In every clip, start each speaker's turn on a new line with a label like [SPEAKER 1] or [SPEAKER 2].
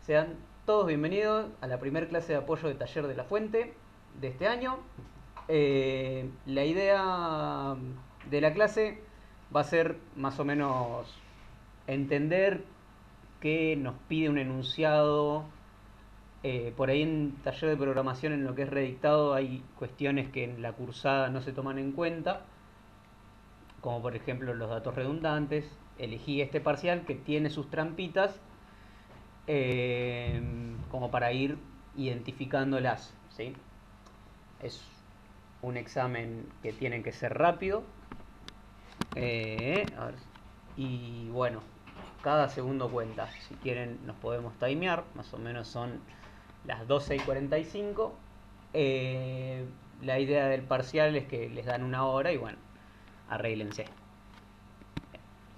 [SPEAKER 1] Sean todos bienvenidos a la primera clase de apoyo de Taller de la Fuente de este año. La idea de la clase va a ser más o menos entender qué nos pide un enunciado. Por ahí en taller de programación, en lo que es redictado, hay cuestiones que en la cursada no se toman en cuenta, como por ejemplo los datos redundantes. Elegí este parcial que tiene sus trampitas, como para ir identificándolas, ¿sí? Es un examen que tiene que ser rápido, a ver, y bueno, cada segundo cuenta. Si quieren nos podemos timear, más o menos son las 12:45. La idea del parcial es que les dan una hora y bueno, arréglense.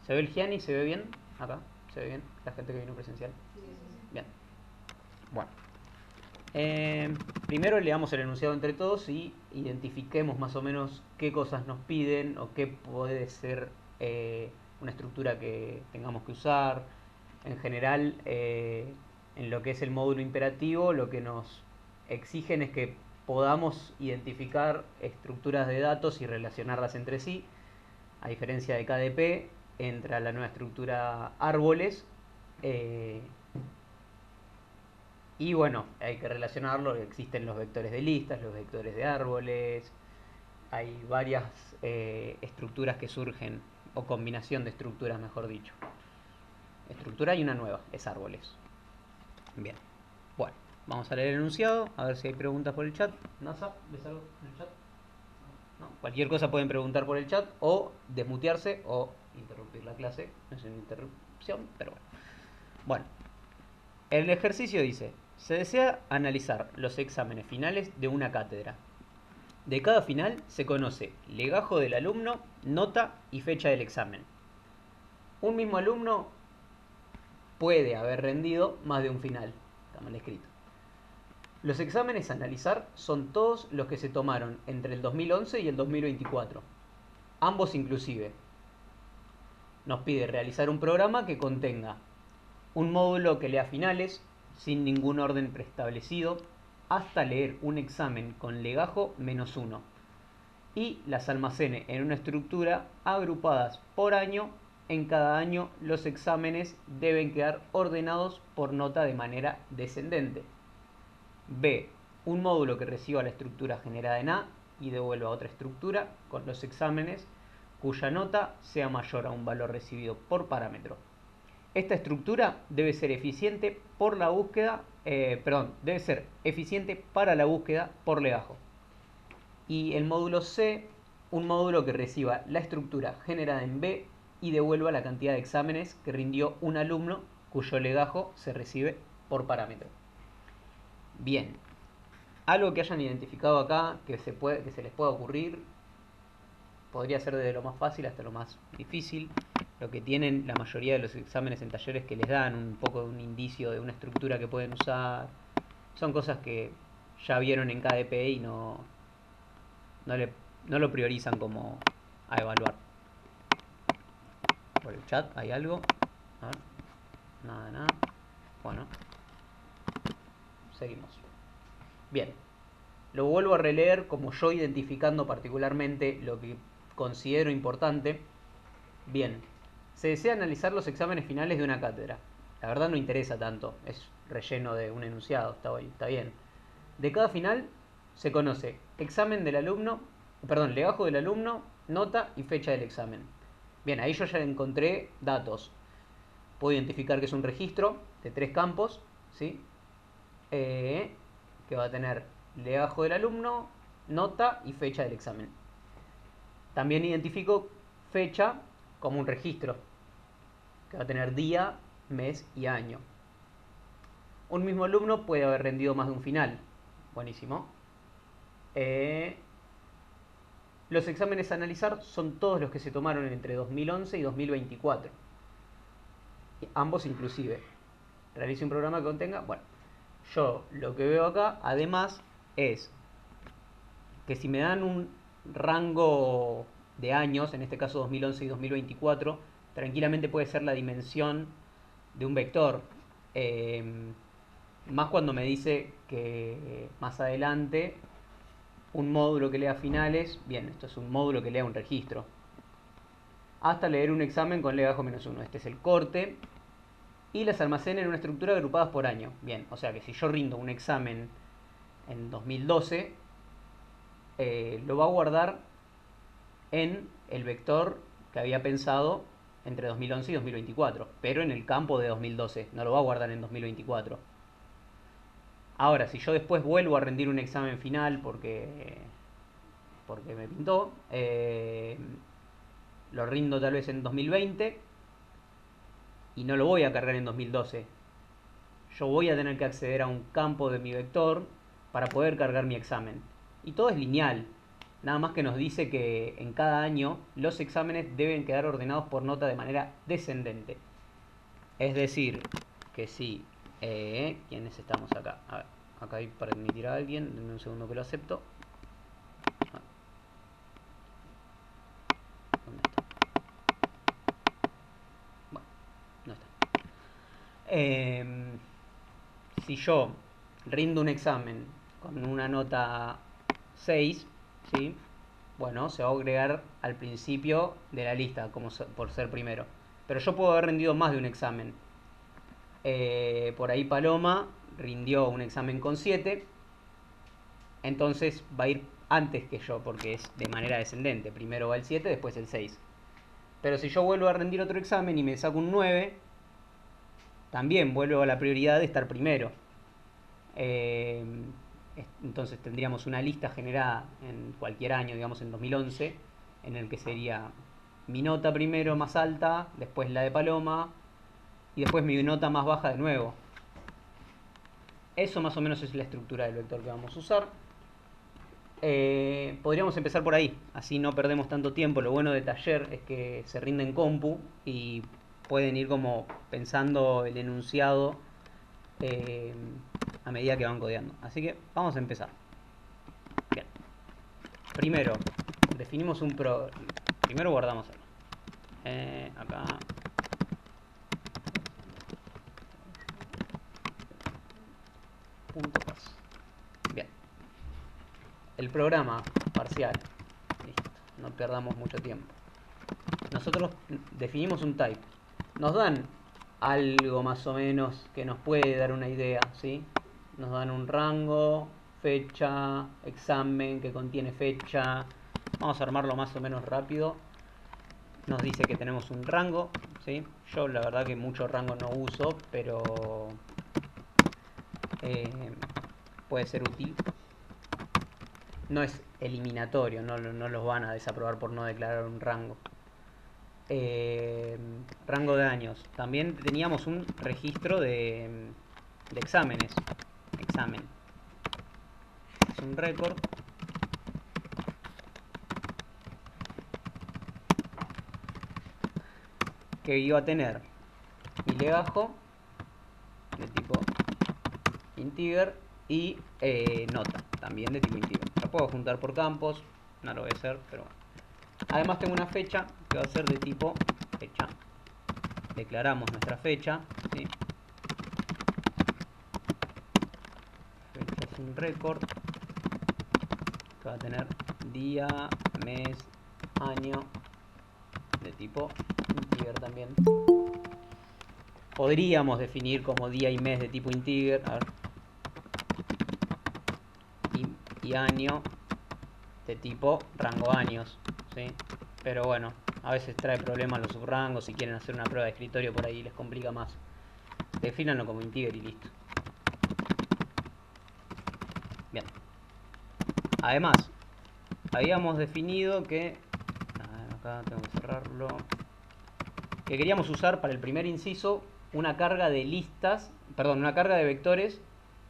[SPEAKER 1] ¿Se ve el Gianni? ¿Se ve bien? Acá, ¿se ve bien? La gente que vino presencial. Bien. Bueno. Primero leamos el enunciado entre todos y identifiquemos más o menos qué cosas nos piden o qué puede ser una estructura que tengamos que usar. En general, en lo que es el módulo imperativo, lo que nos exigen es que podamos identificar estructuras de datos y relacionarlas entre sí. A diferencia de KDP, entra la nueva estructura árboles. Y bueno, hay que relacionarlo, existen los vectores de listas, los vectores de árboles, hay varias estructuras que surgen, o combinación de estructuras, mejor dicho. Estructura y una nueva, es árboles. Bien, bueno, vamos a leer el enunciado, a ver si hay preguntas por el chat. NASA, ¿ves algo en el chat? No, cualquier cosa pueden preguntar por el chat, o desmutearse, o interrumpir la clase. No es una interrupción, pero bueno. Bueno, el ejercicio dice: se desea analizar los exámenes finales de una cátedra. De cada final se conoce legajo del alumno, nota y fecha del examen. Un mismo alumno puede haber rendido más de un final. Está mal escrito. Los exámenes a analizar son todos los que se tomaron entre el 2011 y el 2024. Ambos inclusive. Nos pide realizar un programa que contenga un módulo que lea finales, sin ningún orden preestablecido, hasta leer un examen con legajo -1, y las almacene en una estructura agrupadas por año. En cada año los exámenes deben quedar ordenados por nota de manera descendente. B. Un módulo que reciba la estructura generada en A y devuelva otra estructura con los exámenes cuya nota sea mayor a un valor recibido por parámetro. Esta estructura debe ser eficiente por la búsqueda, debe ser eficiente para la búsqueda por legajo. Y el módulo C, un módulo que reciba la estructura generada en B y devuelva la cantidad de exámenes que rindió un alumno cuyo legajo se recibe por parámetro. Bien, algo que hayan identificado acá que se les pueda ocurrir. Podría ser desde lo más fácil hasta lo más difícil. Lo que tienen la mayoría de los exámenes en talleres, que les dan un poco de un indicio de una estructura que pueden usar. Son cosas que ya vieron en KDP y no lo priorizan como a evaluar. Por el chat hay algo. A ver. Nada. Bueno, seguimos. Bien, lo vuelvo a releer como yo identificando particularmente lo que considero importante. Bien, se desea analizar los exámenes finales de una cátedra. La verdad no interesa tanto, es relleno de un enunciado, está bien. De cada final se conoce examen del alumno, legajo del alumno, nota y fecha del examen. Bien, ahí yo ya encontré datos. Puedo identificar que es un registro de 3 campos, ¿sí? Que va a tener legajo del alumno, nota y fecha del examen. También identifico fecha como un registro que va a tener día, mes y año. Un mismo alumno puede haber rendido más de un final. Buenísimo. Los exámenes a analizar son todos los que se tomaron entre 2011 y 2024. Ambos inclusive. Realice un programa que contenga... Bueno, yo lo que veo acá, además, es que si me dan un rango de años, en este caso 2011 y 2024, tranquilamente puede ser la dimensión de un vector. Más cuando me dice que más adelante un módulo que lea finales, bien, esto es un módulo que lea un registro, hasta leer un examen con lea bajo -1. Este es el corte. Y las almacena en una estructura agrupadas por año. Bien, o sea que si yo rindo un examen en 2012, lo va a guardar en el vector que había pensado entre 2011 y 2024, pero en el campo de 2012, no lo va a guardar en 2024. Ahora, si yo después vuelvo a rendir un examen final porque me pintó, lo rindo tal vez en 2020 y no lo voy a cargar en 2012. Yo voy a tener que acceder a un campo de mi vector para poder cargar mi examen. Y todo es lineal. Nada más que nos dice que en cada año los exámenes deben quedar ordenados por nota de manera descendente. Es decir, que si... ¿quiénes estamos acá? A ver, acá hay para admitir a alguien. Denme un segundo que lo acepto. ¿Dónde está? Bueno, no está. Si yo rindo un examen con una nota 6, ¿sí? Bueno, se va a agregar al principio de la lista como por ser primero. Pero yo puedo haber rendido más de un examen. Por ahí Paloma rindió un examen con 7, entonces va a ir antes que yo porque es de manera descendente. Primero va el 7, después el 6. Pero si yo vuelvo a rendir otro examen y me saco un 9, también vuelvo a la prioridad de estar primero. Entonces tendríamos una lista generada en cualquier año, digamos en 2011, en el que sería mi nota primero más alta, después la de Paloma y después mi nota más baja de nuevo. Eso más o menos es la estructura del vector que vamos a usar. Podríamos empezar por ahí, así no perdemos tanto tiempo. Lo bueno de taller es que se rinde en compu y pueden ir como pensando el enunciado a medida que van codeando. Así que vamos a empezar. Bien. Primero, definimos un Primero guardamos acá. Punto pas. Bien. El programa parcial. Listo. No perdamos mucho tiempo. Nosotros definimos un type. Nos dan algo más o menos que nos puede dar una idea, ¿sí? Nos dan un rango, fecha, examen que contiene fecha. Vamos a armarlo más o menos rápido. Nos dice que tenemos un rango, ¿sí? Yo la verdad que mucho rango no uso, pero puede ser útil. No es eliminatorio, no los van a desaprobar por no declarar un rango. Rango de años. También teníamos un registro de exámenes. Examen. Es un récord. Que iba a tener mi legajo de tipo integer y nota también de tipo integer. La puedo juntar por campos, no lo voy a hacer, pero bueno. Además tengo una fecha que va a ser de tipo fecha. Declaramos nuestra fecha, ¿sí? Fecha es un récord que va a tener día, mes, año de tipo integer también. Podríamos definir como día y mes de tipo integer, a ver, y año de tipo rango años, ¿sí? Pero bueno, a veces trae problemas los subrangos. Si quieren hacer una prueba de escritorio por ahí les complica más. Defínanlo como integer y listo. Bien. Además, habíamos definido que... acá tengo que cerrarlo. Que queríamos usar para el primer inciso una carga de listas, perdón, una carga de vectores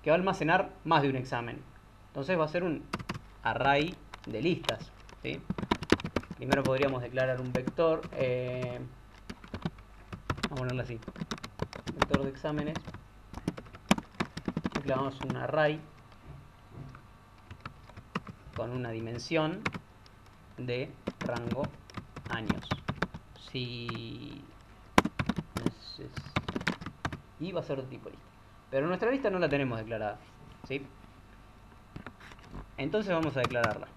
[SPEAKER 1] que va a almacenar más de un examen. Entonces va a ser un array de listas, ¿sí? Primero podríamos declarar un vector, vamos a ponerlo así, vector de exámenes. Declaramos un array con una dimensión de rango años. Si y va a ser de tipo lista. Pero nuestra lista no la tenemos declarada, ¿sí? Entonces vamos a declararla.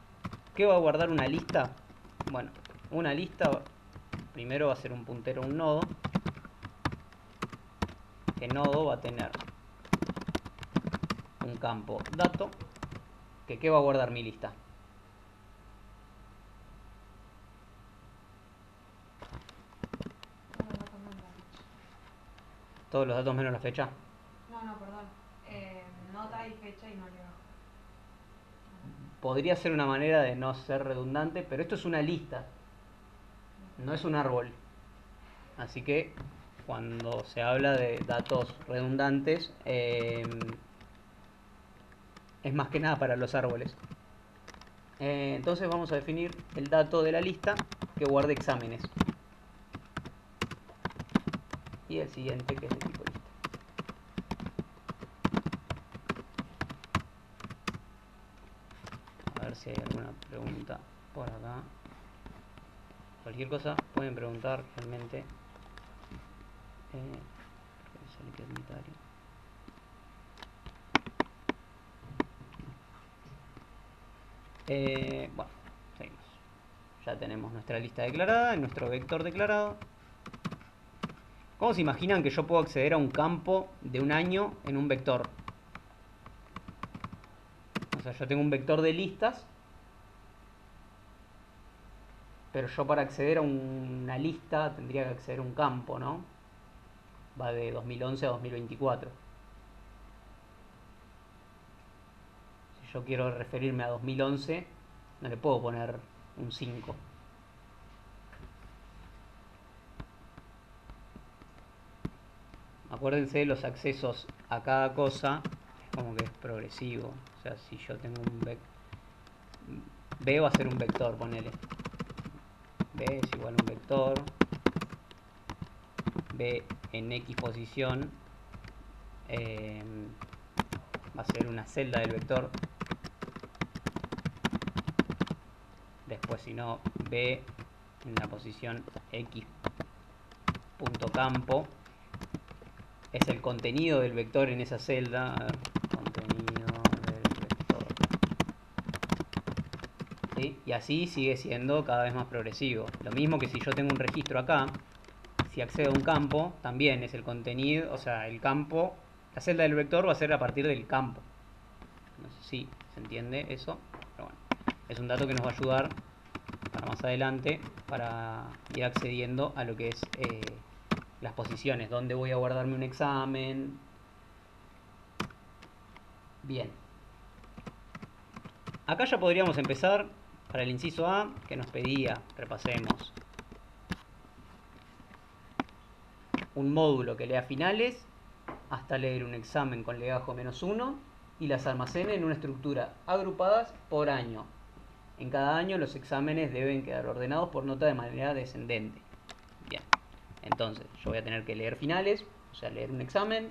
[SPEAKER 1] ¿Qué va a guardar una lista? Bueno, una lista primero va a ser un puntero a un nodo. Que nodo va a tener un campo dato. ¿Qué va a guardar mi lista? ¿Todos los datos menos la fecha?
[SPEAKER 2] No, perdón. Nota y fecha y no le bajo.
[SPEAKER 1] Podría ser una manera de no ser redundante, pero esto es una lista, no es un árbol. Así que cuando se habla de datos redundantes, es más que nada para los árboles. Entonces vamos a definir el dato de la lista que guarde exámenes. Y el siguiente que es de tipo lista. A ver si hay alguna pregunta por acá. Cualquier cosa pueden preguntar realmente. Bueno, seguimos. Ya tenemos nuestra lista declarada, nuestro vector declarado. ¿Cómo se imaginan que yo puedo acceder a un campo de un año en un vector? O sea, yo tengo un vector de listas, pero yo para acceder a una lista tendría que acceder a un campo, ¿no? Va de 2011 a 2024. Si yo quiero referirme a 2011, no le puedo poner un 5. Acuérdense, los accesos a cada cosa es como que es progresivo. O sea, si yo tengo un B va a ser un vector, ponele. B es igual a un vector. B en X posición va a ser una celda del vector. Después, si no, B en la posición X punto campo es el contenido del vector en esa celda. A ver, contenido del vector. ¿Sí? Y así sigue siendo cada vez más progresivo. Lo mismo que si yo tengo un registro acá, si accedo a un campo, también es el contenido, o sea, el campo, la celda del vector va a ser a partir del campo. No sé si se entiende eso, pero bueno, es un dato que nos va a ayudar para más adelante para ir accediendo a lo que es las posiciones, dónde voy a guardarme un examen. Bien. Acá ya podríamos empezar para el inciso A, que nos pedía, repasemos, un módulo que lea finales hasta leer un examen con legajo -1 y las almacene en una estructura agrupadas por año. En cada año los exámenes deben quedar ordenados por nota de manera descendente. Bien, entonces yo voy a tener que leer finales, o sea, leer un examen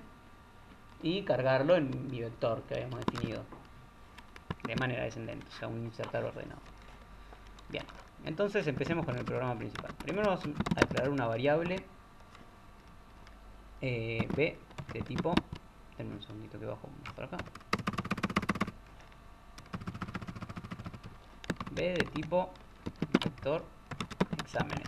[SPEAKER 1] y cargarlo en mi vector que habíamos definido de manera descendente, o sea, un insertar ordenado. Bien, entonces empecemos con el programa principal. Primero vamos a declarar una variable B de tipo, denme un segundito que bajo por acá, B de tipo vector exámenes.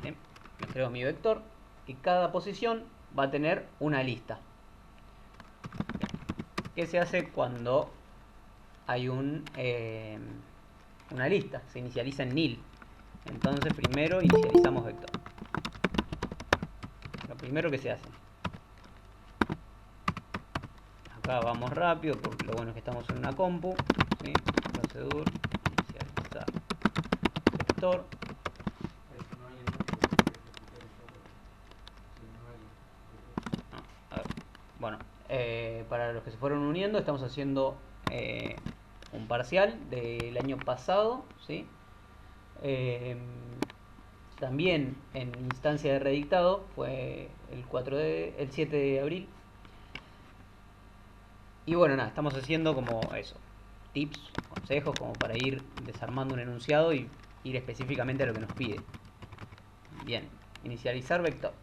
[SPEAKER 1] Bien, me creo mi vector y cada posición va a tener una lista. ¿Qué se hace cuando hay una lista? Se inicializa en nil. Entonces primero inicializamos vector. Lo primero que se hace. Acá vamos rápido porque lo bueno es que estamos en una compu. ¿Sí? Procedure, inicializar vector. A ver, bueno, para los que se fueron uniendo, estamos haciendo un parcial del año pasado, ¿sí? También en instancia de redictado fue el 7 de abril. Y bueno, nada, estamos haciendo como eso, tips, consejos, como para ir desarmando un enunciado y ir específicamente a lo que nos pide. Bien, inicializar vector.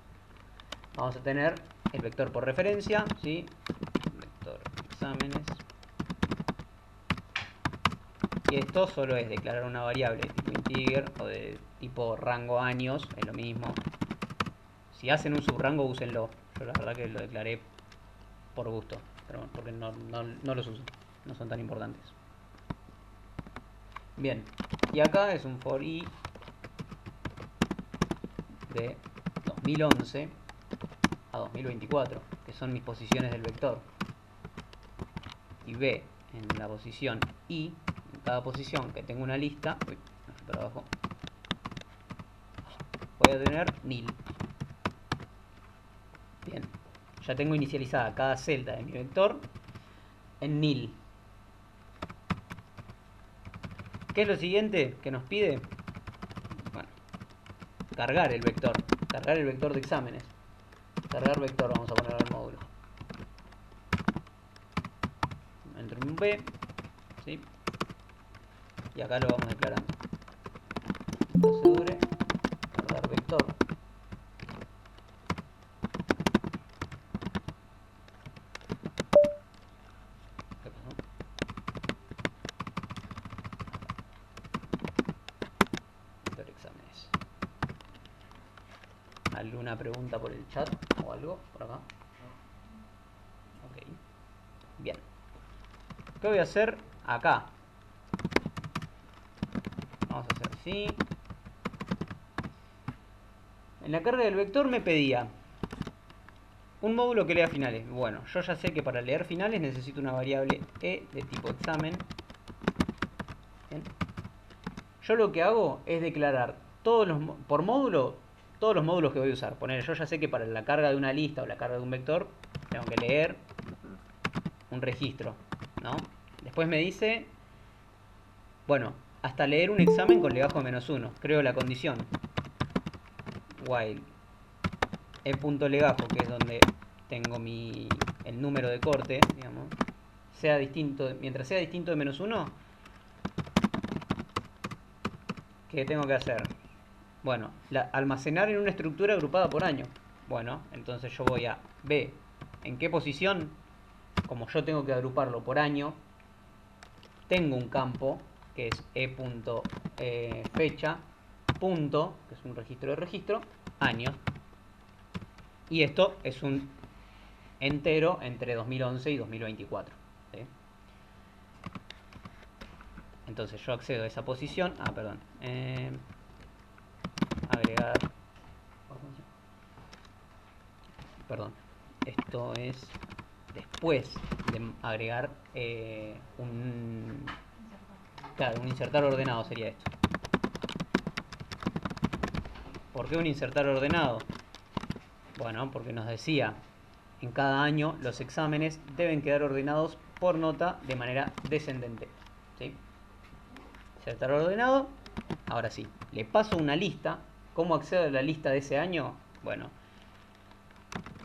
[SPEAKER 1] Vamos a tener el vector por referencia, ¿sí? Vector exámenes. Y esto solo es declarar una variable de tipo integer o de tipo rango años, es lo mismo. Si hacen un subrango, úsenlo. Yo la verdad que lo declaré por gusto, pero bueno, porque no los uso, no son tan importantes. Bien, y acá es un for i de 2011 a 2024, que son mis posiciones del vector. Y b en la posición i, en cada posición que tengo una lista, uy, me fui para abajo, voy a tener nil. Bien, ya tengo inicializada cada celda de mi vector en nil. ¿Qué es lo siguiente que nos pide? Bueno, cargar el vector de exámenes. Cargar vector, vamos a poner al módulo. Entro en un B, ¿sí? Y acá lo vamos declarando. Procedure, cargar vector. ¿Qué pasó? Vector exámenes. ¿Alguna pregunta por el chat o algo por acá? Ok. Bien. ¿Qué voy a hacer acá? Vamos a hacer así. En la carga del vector me pedía un módulo que lea finales. Bueno, yo ya sé que para leer finales necesito una variable e de tipo examen. Bien. Yo lo que hago es declarar por módulo todos los módulos que voy a usar. Poner, yo ya sé que para la carga de una lista o la carga de un vector tengo que leer un registro, ¿no? Después me dice, bueno, hasta leer un examen con legajo de -1. Creo la condición. While e.legajo, que es donde tengo el número de corte, digamos, sea distinto, mientras sea distinto de -1, ¿qué tengo que hacer? Bueno, almacenar en una estructura agrupada por año. Bueno, entonces yo voy a B. ¿En qué posición? Como yo tengo que agruparlo por año, tengo un campo que es e.fecha, punto, que es un registro de registro, años. Y esto es un entero entre 2011 y 2024. ¿Sí? Entonces yo accedo a esa posición. Perdón. Agregar. Perdón. Esto es después de agregar un insertar ordenado sería esto. ¿Por qué un insertar ordenado? Bueno, porque nos decía, en cada año los exámenes deben quedar ordenados por nota de manera descendente. ¿Sí? Insertar ordenado. Ahora sí, le paso una lista. ¿Cómo accedo a la lista de ese año? Bueno,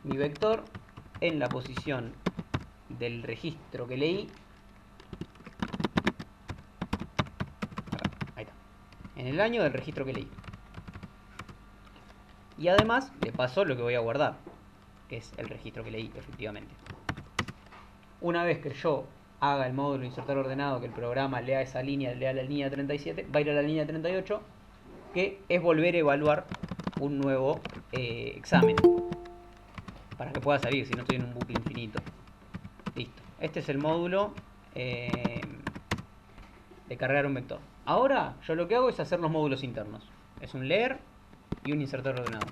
[SPEAKER 1] mi vector en la posición del registro que leí. Acá, ahí está. En el año del registro que leí. Y además le paso lo que voy a guardar, que es el registro que leí, efectivamente. Una vez que yo haga el módulo insertar ordenado, que el programa lea esa línea, lea la línea 37, va a ir a la línea 38, que es volver a evaluar un nuevo examen, para que pueda salir, si no estoy en un bucle infinito. Listo. Este es el módulo de cargar un vector. Ahora yo lo que hago es hacer los módulos internos. Es un leer y un insertar ordenado.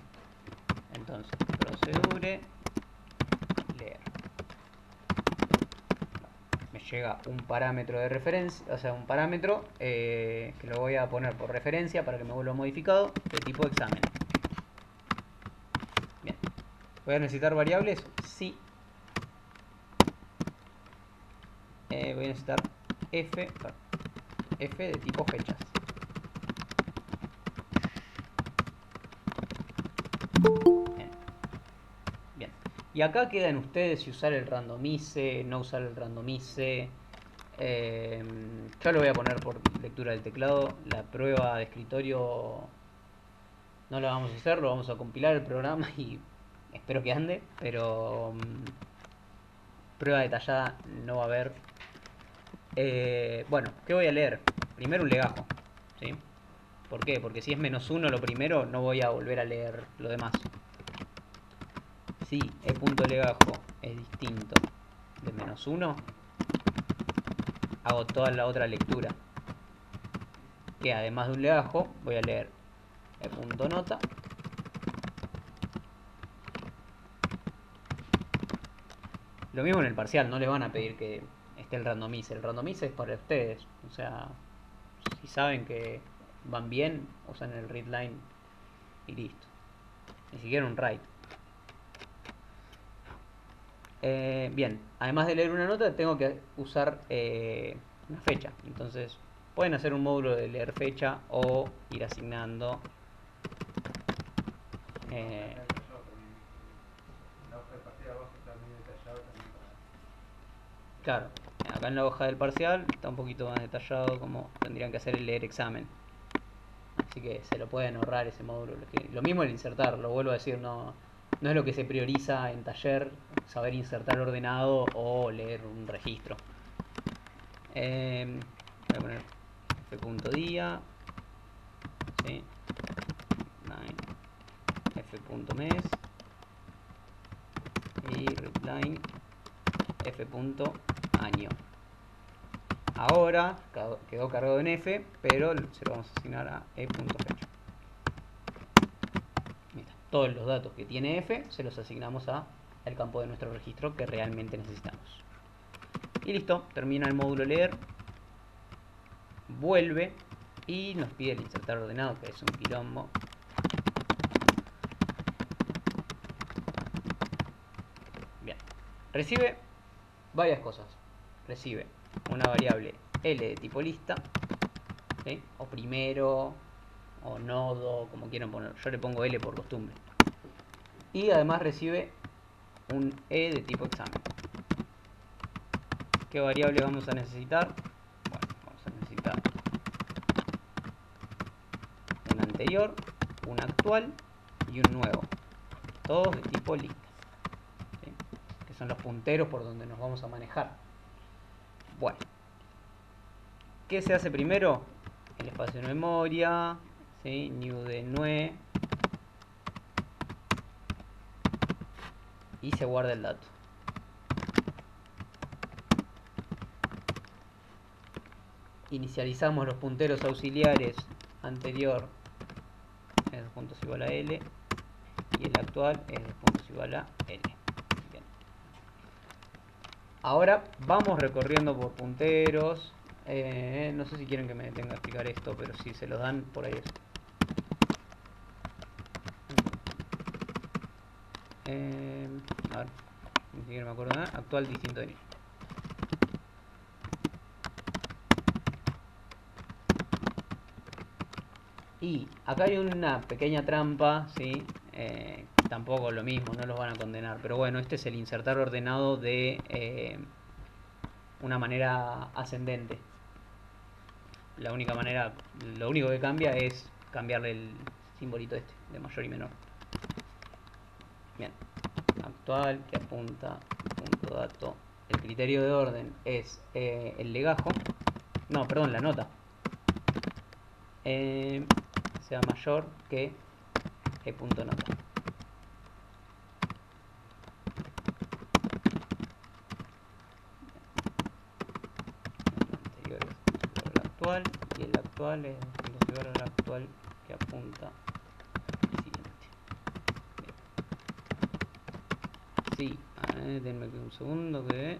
[SPEAKER 1] Entonces, procedure leer. Me llega un parámetro de referencia, o sea, un parámetro que lo voy a poner por referencia para que me vuelva modificado, de tipo examen. Bien. ¿Voy a necesitar variables? Sí. Voy a necesitar f de tipo fechas. Bien. Y acá quedan ustedes si usar el randomize, no usar el randomize. Yo lo voy a poner por lectura del teclado. La prueba de escritorio no la vamos a hacer, lo vamos a compilar el programa y espero que ande, pero prueba detallada no va a haber. Bueno, ¿qué voy a leer? Primero un legajo, ¿sí? ¿Por qué? Porque si es -1 lo primero, no voy a volver a leer lo demás. Si e.legajo es distinto de -1, hago toda la otra lectura. Que además de un legajo, voy a leer e.nota. Lo mismo en el parcial, no le van a pedir que esté el randomizer. El randomizer es para ustedes. O sea, si saben que van bien, usan el readline y listo. Ni siquiera un write. Bien, además de leer una nota, tengo que usar una fecha. Entonces, pueden hacer un módulo de leer fecha o ir asignando. eh, Claro, acá en la hoja del parcial está un poquito más detallado cómo tendrían que hacer el leer examen. Así que se lo pueden ahorrar ese módulo. Lo mismo el insertar, lo vuelvo a decir, no es lo que se prioriza en taller, saber insertar ordenado o leer un registro. Voy a poner f.día, ¿sí? f.mes y readline f.año. Ahora quedó cargado en f, pero se lo vamos a asignar a e.fecha. Todos los datos que tiene f se los asignamos al campo de nuestro registro que realmente necesitamos. Y listo, termina el módulo leer, vuelve y nos pide el insertar ordenado, que es un quilombo. Bien, recibe varias cosas. Recibe una variable L de tipo lista, ¿sí? O primero, o nodo, como quieran poner. Yo le pongo L por costumbre. Y además recibe un E de tipo examen. ¿Qué variable vamos a necesitar? Bueno, vamos a necesitar un anterior, un actual y un nuevo. Todos de tipo lista, ¿sí? Que son los punteros por donde nos vamos a manejar. Bueno, ¿qué se hace primero? El espacio de memoria, ¿sí? New de nue, y se guarda el dato. Inicializamos los punteros auxiliares anterior es 2 puntos igual a L y el actual es 2 puntos igual a L. Bien. Ahora vamos recorriendo por punteros. No sé si quieren que me detenga a explicar esto, pero si se los dan, por ahí es. A ver, ni siquiera me acuerdo nada. Actual distinto de nivel. Y acá hay una pequeña trampa, ¿sí? Tampoco lo mismo, no los van a condenar. Pero bueno, este es el insertar ordenado de una manera ascendente. La única manera, lo único que cambia es cambiarle el simbolito este, de mayor y menor. Bien, actual que apunta punto dato. El criterio de orden es el legajo, no, perdón, la nota. Sea mayor que e.nota. El anterior es el actual y el actual es igual al actual que apunta al siguiente. Sí, denme un segundo que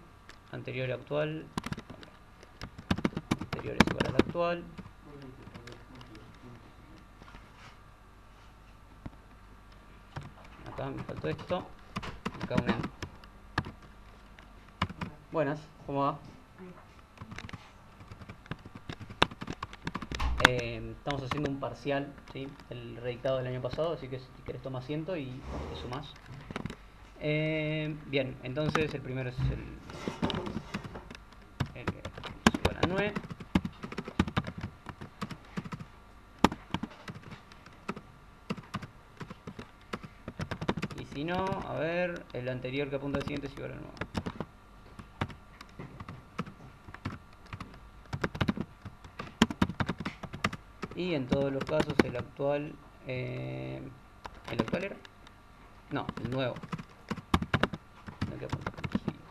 [SPEAKER 1] anterior y actual. Anterior es igual al actual. Acá me faltó esto. Acá una. Buenas, ¿cómo va? Estamos haciendo un parcial, ¿sí? El redictado del año pasado, así que si querés toma asiento y te sumás. Bien, entonces el primero es el igual a 9. Y si si no, a ver, el anterior que apunta al siguiente es igual al nuevo. Y en todos los casos el actual... ¿el actual era? No, el nuevo. El que apunta al siguiente.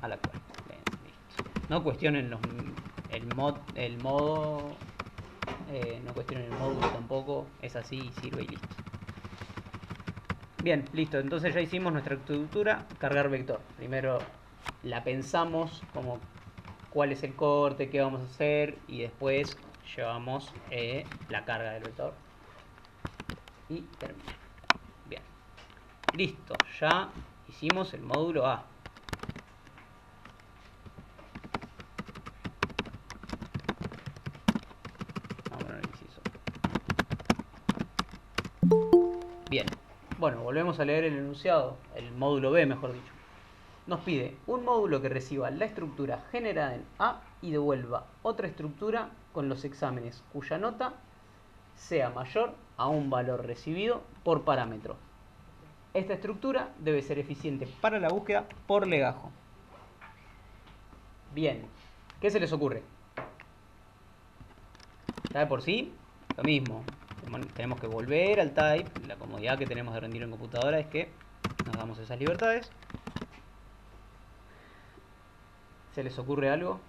[SPEAKER 1] Al actual. Bien, listo. No cuestionen el modo... no cuestionen el módulo tampoco. Es así y sirve y listo. Bien, listo. Entonces ya hicimos nuestra estructura. Cargar vector. Primero la pensamos como cuál es el corte, qué vamos a hacer, y después llevamos la carga del vector y termina. Bien, listo, ya hicimos el módulo A. Vamos a poner el inciso. Bien, bueno, volvemos a leer el enunciado, el módulo B, mejor dicho. Nos pide un módulo que reciba la estructura generada en A y devuelva otra estructura con los exámenes cuya nota sea mayor a un valor recibido por parámetro. Esta estructura debe ser eficiente para la búsqueda por legajo. Bien, ¿qué se les ocurre? Ya de por sí, lo mismo. Tenemos que volver al type. La comodidad que tenemos de rendir en computadora es que nos damos esas libertades. ¿Se les ocurre algo?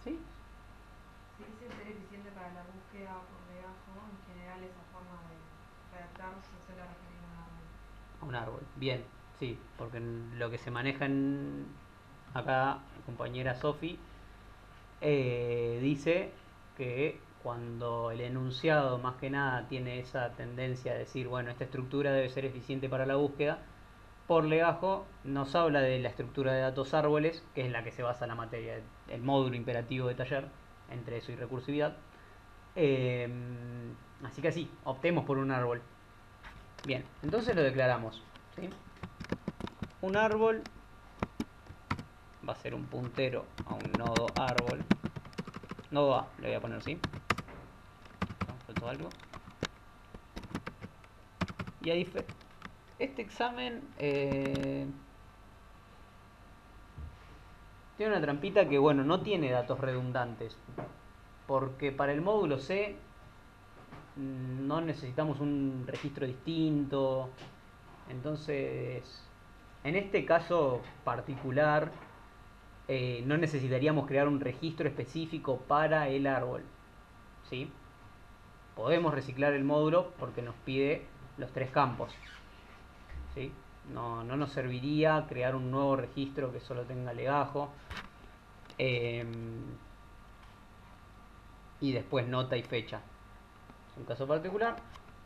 [SPEAKER 1] ¿Sí?
[SPEAKER 2] Si dice ser eficiente para la búsqueda por legajo, en general esa forma de redactar se suele referir a un árbol.
[SPEAKER 1] A un árbol, bien, sí, porque lo que se maneja acá, la compañera Sofi dice que cuando el enunciado más que nada tiene esa tendencia a decir, bueno, esta estructura debe ser eficiente para la búsqueda, por legajo nos habla de la estructura de datos árboles, que es la que se basa la materia, el módulo imperativo de taller, entre eso y recursividad. Así que sí, optemos por un árbol. Bien, entonces lo declaramos, ¿sí? Un árbol va a ser un puntero a un nodo árbol. Nodo A, le voy a poner, ¿sí? Faltó algo. Y ahí este examen tiene una trampita que, bueno, no tiene datos redundantes. Porque para el módulo C no necesitamos un registro distinto. Entonces, en este caso particular, no necesitaríamos crear un registro específico para el árbol, ¿sí? Podemos reciclar el módulo porque nos pide los 3 campos, ¿sí? No nos serviría crear un nuevo registro que solo tenga legajo y después nota y fecha. Es un caso particular.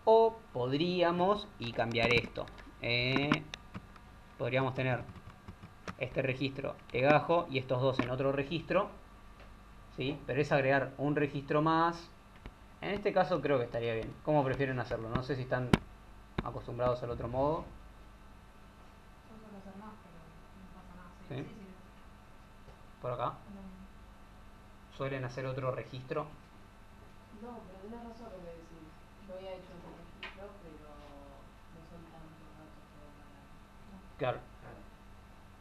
[SPEAKER 1] O podríamos, y cambiar esto, podríamos tener este registro legajo y estos dos en otro registro, ¿sí? Pero es agregar un registro más. En este caso creo que estaría bien. ¿Cómo prefieren hacerlo? No sé si están acostumbrados al otro modo.
[SPEAKER 2] Yo suelo hacer más, pero no pasa nada.
[SPEAKER 1] ¿Sí?
[SPEAKER 2] Sí, sí.
[SPEAKER 1] Por acá. ¿Suelen hacer otro registro?
[SPEAKER 3] No, pero tenés razón lo que decís. Yo había hecho otro registro, pero no son tantos datos como para...
[SPEAKER 1] Claro.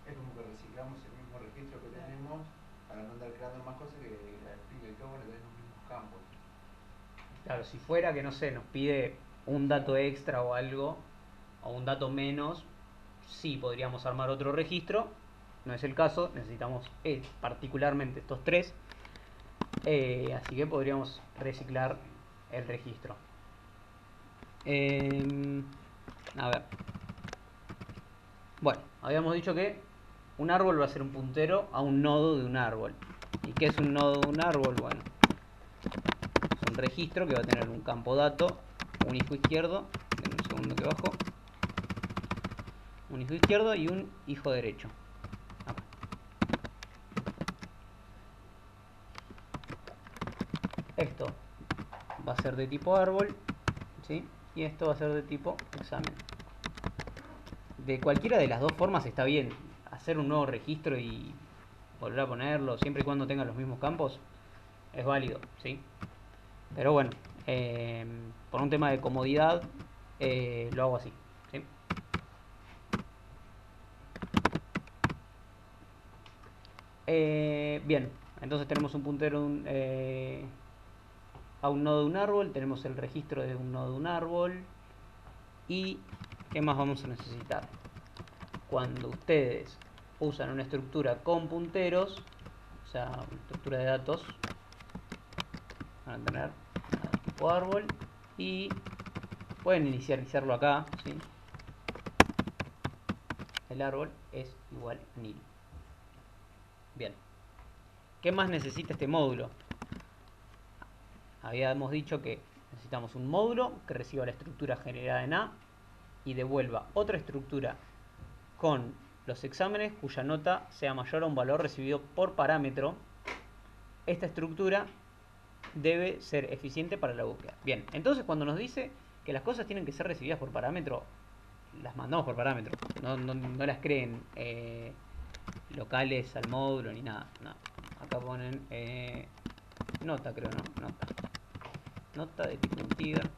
[SPEAKER 4] Es como que reciclamos el mismo registro que tenemos para no andar creando más cosas que la explica el cabo, le den los mismos campos.
[SPEAKER 1] Claro, si fuera que no sé, nos pide un dato extra o algo, o un dato menos, sí podríamos armar otro registro. No es el caso, necesitamos particularmente estos 3. Así que podríamos reciclar el registro. A ver. Bueno, habíamos dicho que un árbol va a ser un puntero a un nodo de un árbol. ¿Y qué es un nodo de un árbol? Bueno, es un registro que va a tener un campo dato, un hijo izquierdo, en un segundo que bajo, un hijo izquierdo y un hijo derecho. Acá. Esto va a ser de tipo árbol, ¿sí? y esto va a ser de tipo examen. De cualquiera de las dos formas está bien. Hacer un nuevo registro y volver a ponerlo, siempre y cuando tenga los mismos campos, es válido, ¿sí? Pero bueno, por un tema de comodidad, lo hago así, ¿sí? Bien, entonces tenemos un puntero a un nodo de un árbol, tenemos el registro de un nodo de un árbol. ¿Y qué más vamos a necesitar? Cuando ustedes usan una estructura con punteros, o sea, una estructura de datos, van a tener tipo árbol y pueden inicializarlo acá, ¿sí? El árbol es igual a nil. Bien. ¿Qué más necesita este módulo? Habíamos dicho que necesitamos un módulo que reciba la estructura generada en A y devuelva otra estructura con los exámenes cuya nota sea mayor a un valor recibido por parámetro. Esta estructura debe ser eficiente para la búsqueda. Bien, entonces cuando nos dice que las cosas tienen que ser recibidas por parámetro, las mandamos por parámetro. No las creen locales al módulo ni nada. No. Acá ponen nota, creo, ¿no? Nota. Nota de tipo integer.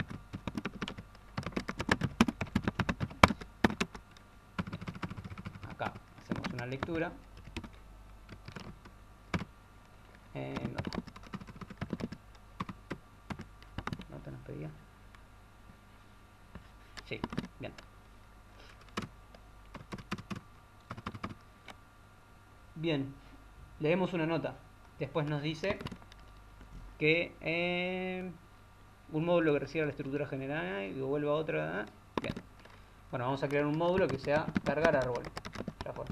[SPEAKER 1] Acá hacemos una lectura. Nota. Nota nos pedía. Sí, bien. Bien, leemos una nota. Después nos dice que un módulo que reciba la estructura general y devuelva otra. Bien. Bueno, vamos a crear un módulo que sea cargar árbol. Ya fue.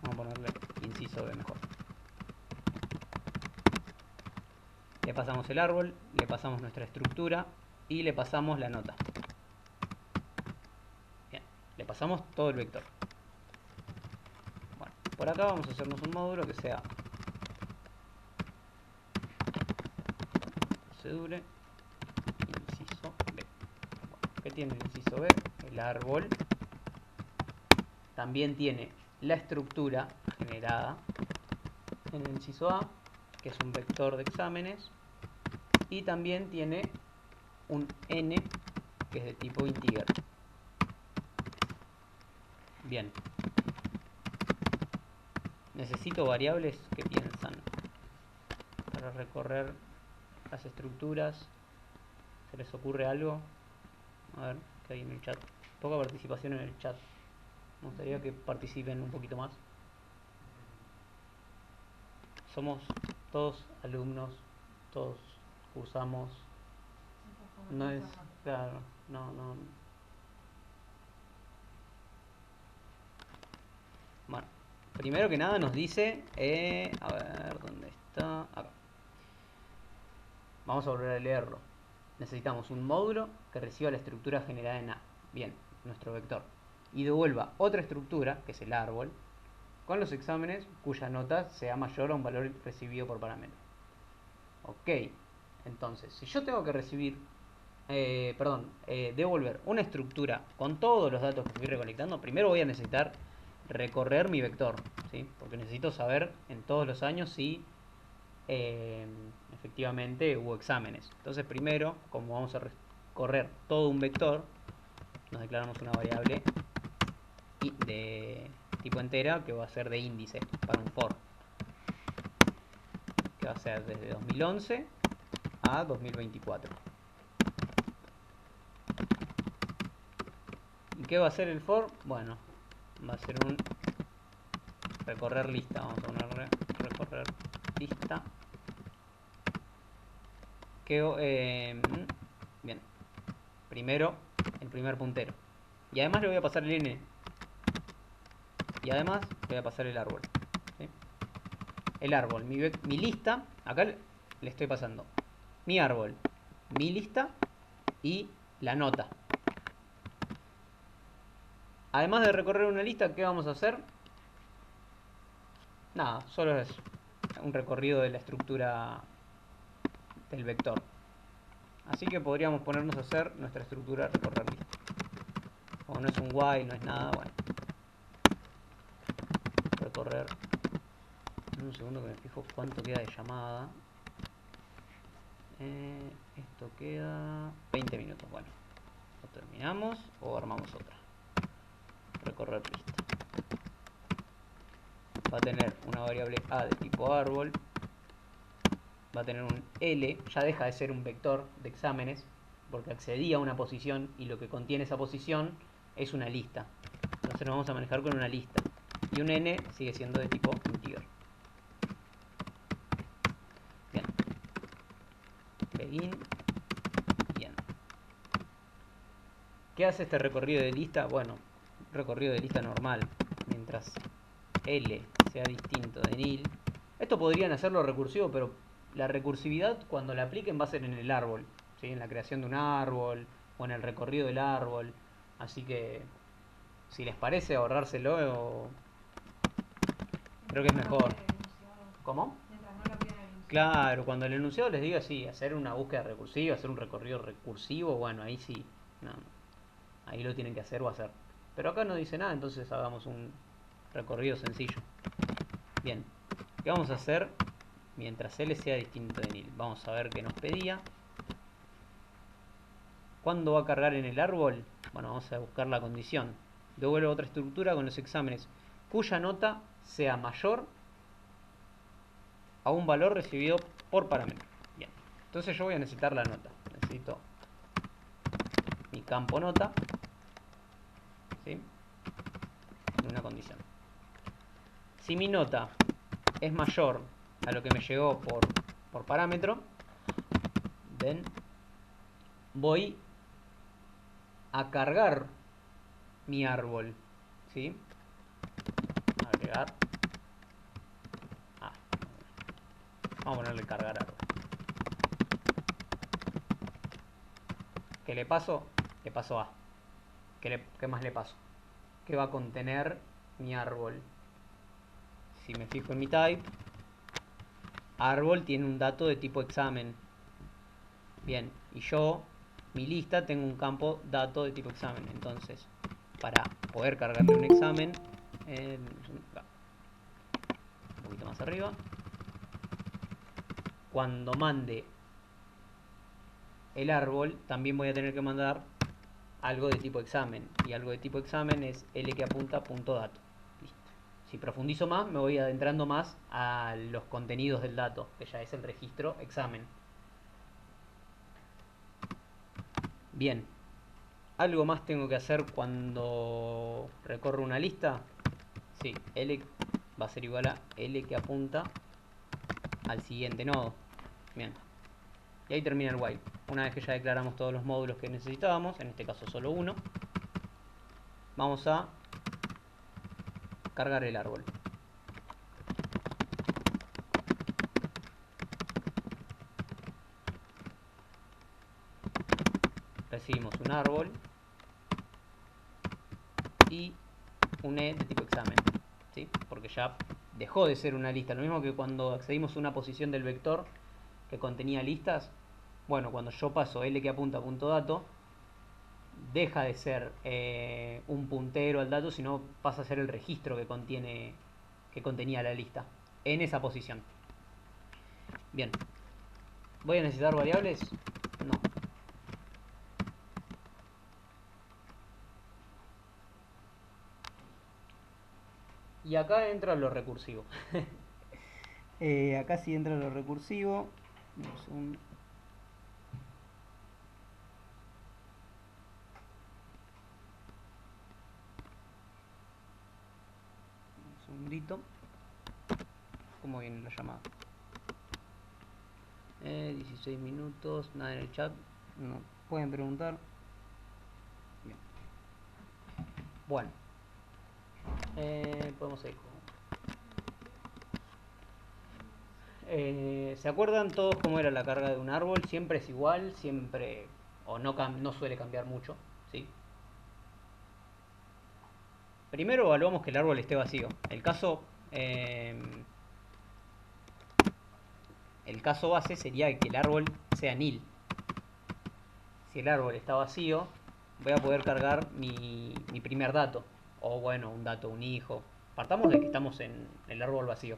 [SPEAKER 1] Vamos a ponerle inciso B mejor. Le pasamos el árbol, le pasamos nuestra estructura y le pasamos la nota. Bien, le pasamos todo el vector. Bueno, por acá vamos a hacernos un módulo que sea procedure inciso B. Bueno, ¿qué tiene el inciso B? El árbol. También tiene la estructura generada en el inciso A, que es un vector de exámenes, y también tiene un n que es de tipo integer. Bien. Necesito variables que piensan para recorrer las estructuras. ¿Se les ocurre algo? A ver, ¿qué hay en el chat? Poca participación en el chat. Me gustaría que participen un poquito más. Somos todos alumnos, todos cursamos. No es, claro, no. Bueno, primero que nada nos dice, a ver, ¿dónde está? Acá. Vamos a volver a leerlo. Necesitamos un módulo que reciba la estructura generada en A. Bien, nuestro vector. Y devuelva otra estructura, que es el árbol, con los exámenes cuya nota sea mayor a un valor recibido por parámetro. Ok, entonces, si yo tengo que recibir, devolver una estructura con todos los datos que estoy recolectando, primero voy a necesitar recorrer mi vector, ¿sí? Porque necesito saber en todos los años si efectivamente hubo exámenes. Entonces primero, como vamos a recorrer todo un vector, nos declaramos una variable de tipo entera que va a ser de índice para un for, que va a ser desde 2011 a 2024. ¿Y qué va a hacer el for? Bueno, va a ser un recorrer lista. Vamos a ponerle recorrer lista. Bien, primero el primer puntero, y además le voy a pasar el n, y además le voy a pasar el árbol, ¿sí? El árbol, mi lista, acá le estoy pasando mi árbol, mi lista y la nota. Además de recorrer una lista, ¿qué vamos a hacer? Nada, solo es un recorrido de la estructura del vector. Así que podríamos ponernos a hacer nuestra estructura recorrer lista. Como no es un while, no es nada, bueno. Recorrer. Un segundo que me fijo cuánto queda de llamada. Esto queda 20 minutos. Bueno, lo terminamos o armamos otra. Recorrer lista. Va a tener una variable a de tipo árbol. Va a tener un L, ya deja de ser un vector de exámenes, porque accedí a una posición y lo que contiene esa posición es una lista. Entonces nos vamos a manejar con una lista. Y un N sigue siendo de tipo integer. Bien. Begin. Bien. ¿Qué hace este recorrido de lista? Bueno, recorrido de lista normal. Mientras L sea distinto de nil. Esto podrían hacerlo recursivo, pero la recursividad cuando la apliquen va a ser en el árbol, ¿sí? En la creación de un árbol o en el recorrido del árbol. Así que si les parece ahorrárselo, creo que es mejor. ¿Cómo?
[SPEAKER 2] Mientras no lo pidan el enunciado.
[SPEAKER 1] Claro, cuando el enunciado les diga sí, hacer una búsqueda recursiva, hacer un recorrido recursivo, bueno, ahí sí, no, ahí lo tienen que hacer o hacer. Pero acá no dice nada, entonces hagamos un recorrido sencillo. Bien, ¿qué vamos a hacer? Mientras L sea distinto de nil. Vamos a ver qué nos pedía. ¿Cuándo va a cargar en el árbol? Bueno, vamos a buscar la condición. Devuelvo otra estructura con los exámenes cuya nota sea mayor a un valor recibido por parámetro. Bien, entonces yo voy a necesitar la nota. Necesito mi campo nota, ¿sí? En una condición. Si mi nota es mayor a lo que me llegó por parámetro, then voy a cargar mi árbol, ¿sí? Agregar. Vamos a ponerle cargar árbol. ¿Qué le paso? Le paso A. ¿Qué más le paso? ¿Qué va a contener mi árbol? Si me fijo en mi type, árbol tiene un dato de tipo examen. Bien, y yo, mi lista, tengo un campo dato de tipo examen. Entonces, para poder cargarle un examen, un poquito más arriba, cuando mande el árbol, también voy a tener que mandar algo de tipo examen. Y algo de tipo examen es L que apunta punto dato. Listo. Si profundizo más, me voy adentrando más a los contenidos del dato, que ya es el registro examen. Bien. ¿Algo más tengo que hacer cuando recorro una lista? Sí, L va a ser igual a L que apunta al siguiente nodo. Bien. Y ahí termina el while. Una vez que ya declaramos todos los módulos que necesitábamos, en este caso solo uno, vamos a cargar el árbol. Recibimos un árbol y un E de tipo examen, ¿sí? Porque ya dejó de ser una lista. Lo mismo que cuando accedimos a una posición del vector que contenía listas. Bueno, cuando yo paso L que apunta a punto dato, deja de ser un puntero al dato, sino pasa a ser el registro que contenía la lista en esa posición. Bien. ¿Voy a necesitar variables? No. Y acá entra lo recursivo. Acá sí entra lo recursivo. Un segundito. ¿Cómo viene la llamada? 16 minutos, nada en el chat. No, pueden preguntar. Bien. Bueno. Podemos seguir. ¿Se acuerdan todos cómo era la carga de un árbol? Siempre es igual, siempre, o no suele cambiar mucho, ¿sí? Primero evaluamos que el árbol esté vacío. El caso base sería que el árbol sea nil. si el árbol está vacío, voy a poder cargar mi primer dato. O bueno, un dato, un hijo. Partamos de que estamos en el árbol vacío.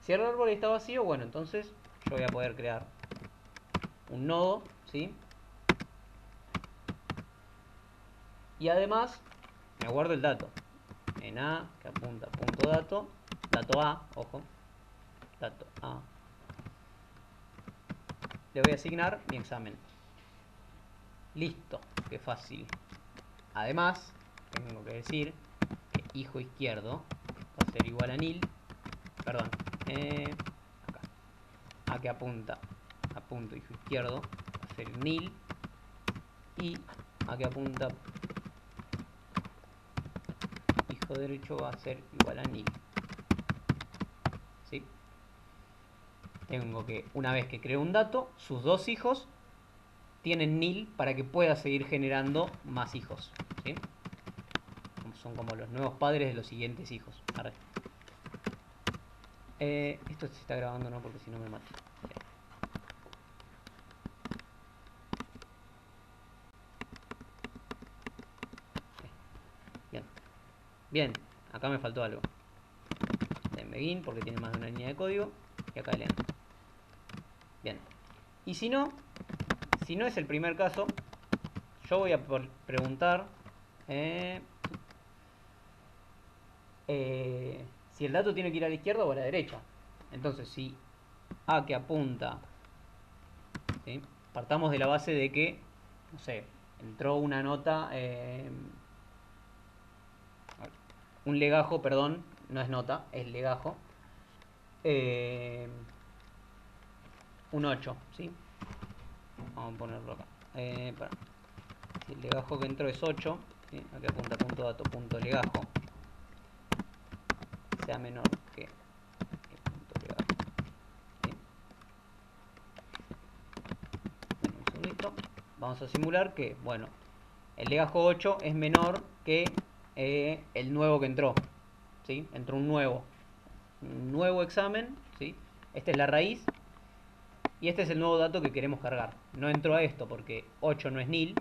[SPEAKER 1] Si el árbol está vacío, bueno, entonces yo voy a poder crear un nodo, ¿sí? Y además me guardo el dato en A, que apunta a punto dato, dato A, ojo, dato A. Le voy a asignar mi examen. Listo, qué fácil. Además, tengo que decir que hijo izquierdo va a ser igual a nil, perdón, acá, a que apunta a punto hijo izquierdo va a ser nil, y a que apunta hijo derecho va a ser igual a nil. ¿Sí? Tengo que, una vez que creo un dato, sus dos hijos tienen nil para que pueda seguir generando más hijos. ¿Sí? Son como los nuevos padres de los siguientes hijos. Esto se está grabando, ¿no? Porque si no me mato. Bien. Bien, acá me faltó algo. En begin, porque tiene más de una línea de código. Y acá el end. Bien. Y si no es el primer caso, yo voy a preguntar si el dato tiene que ir a la izquierda o a la derecha. Entonces, si A que apunta, ¿sí? Partamos de la base de que, no sé, entró una nota, un legajo, perdón, no es nota, es legajo, un 8, ¿sí? Vamos a ponerlo acá. Si el legajo que entró es 8, ¿sí? Aquí apunta punto dato punto legajo sea menor que el punto legajo. ¿Sí? Bueno, un segundito. Vamos a simular que, bueno, el legajo 8 es menor que el nuevo que entró. ¿Sí? Entró un nuevo examen, ¿sí? Esta es la raíz y este es el nuevo dato que queremos cargar. No entró a esto porque 8 no es nil,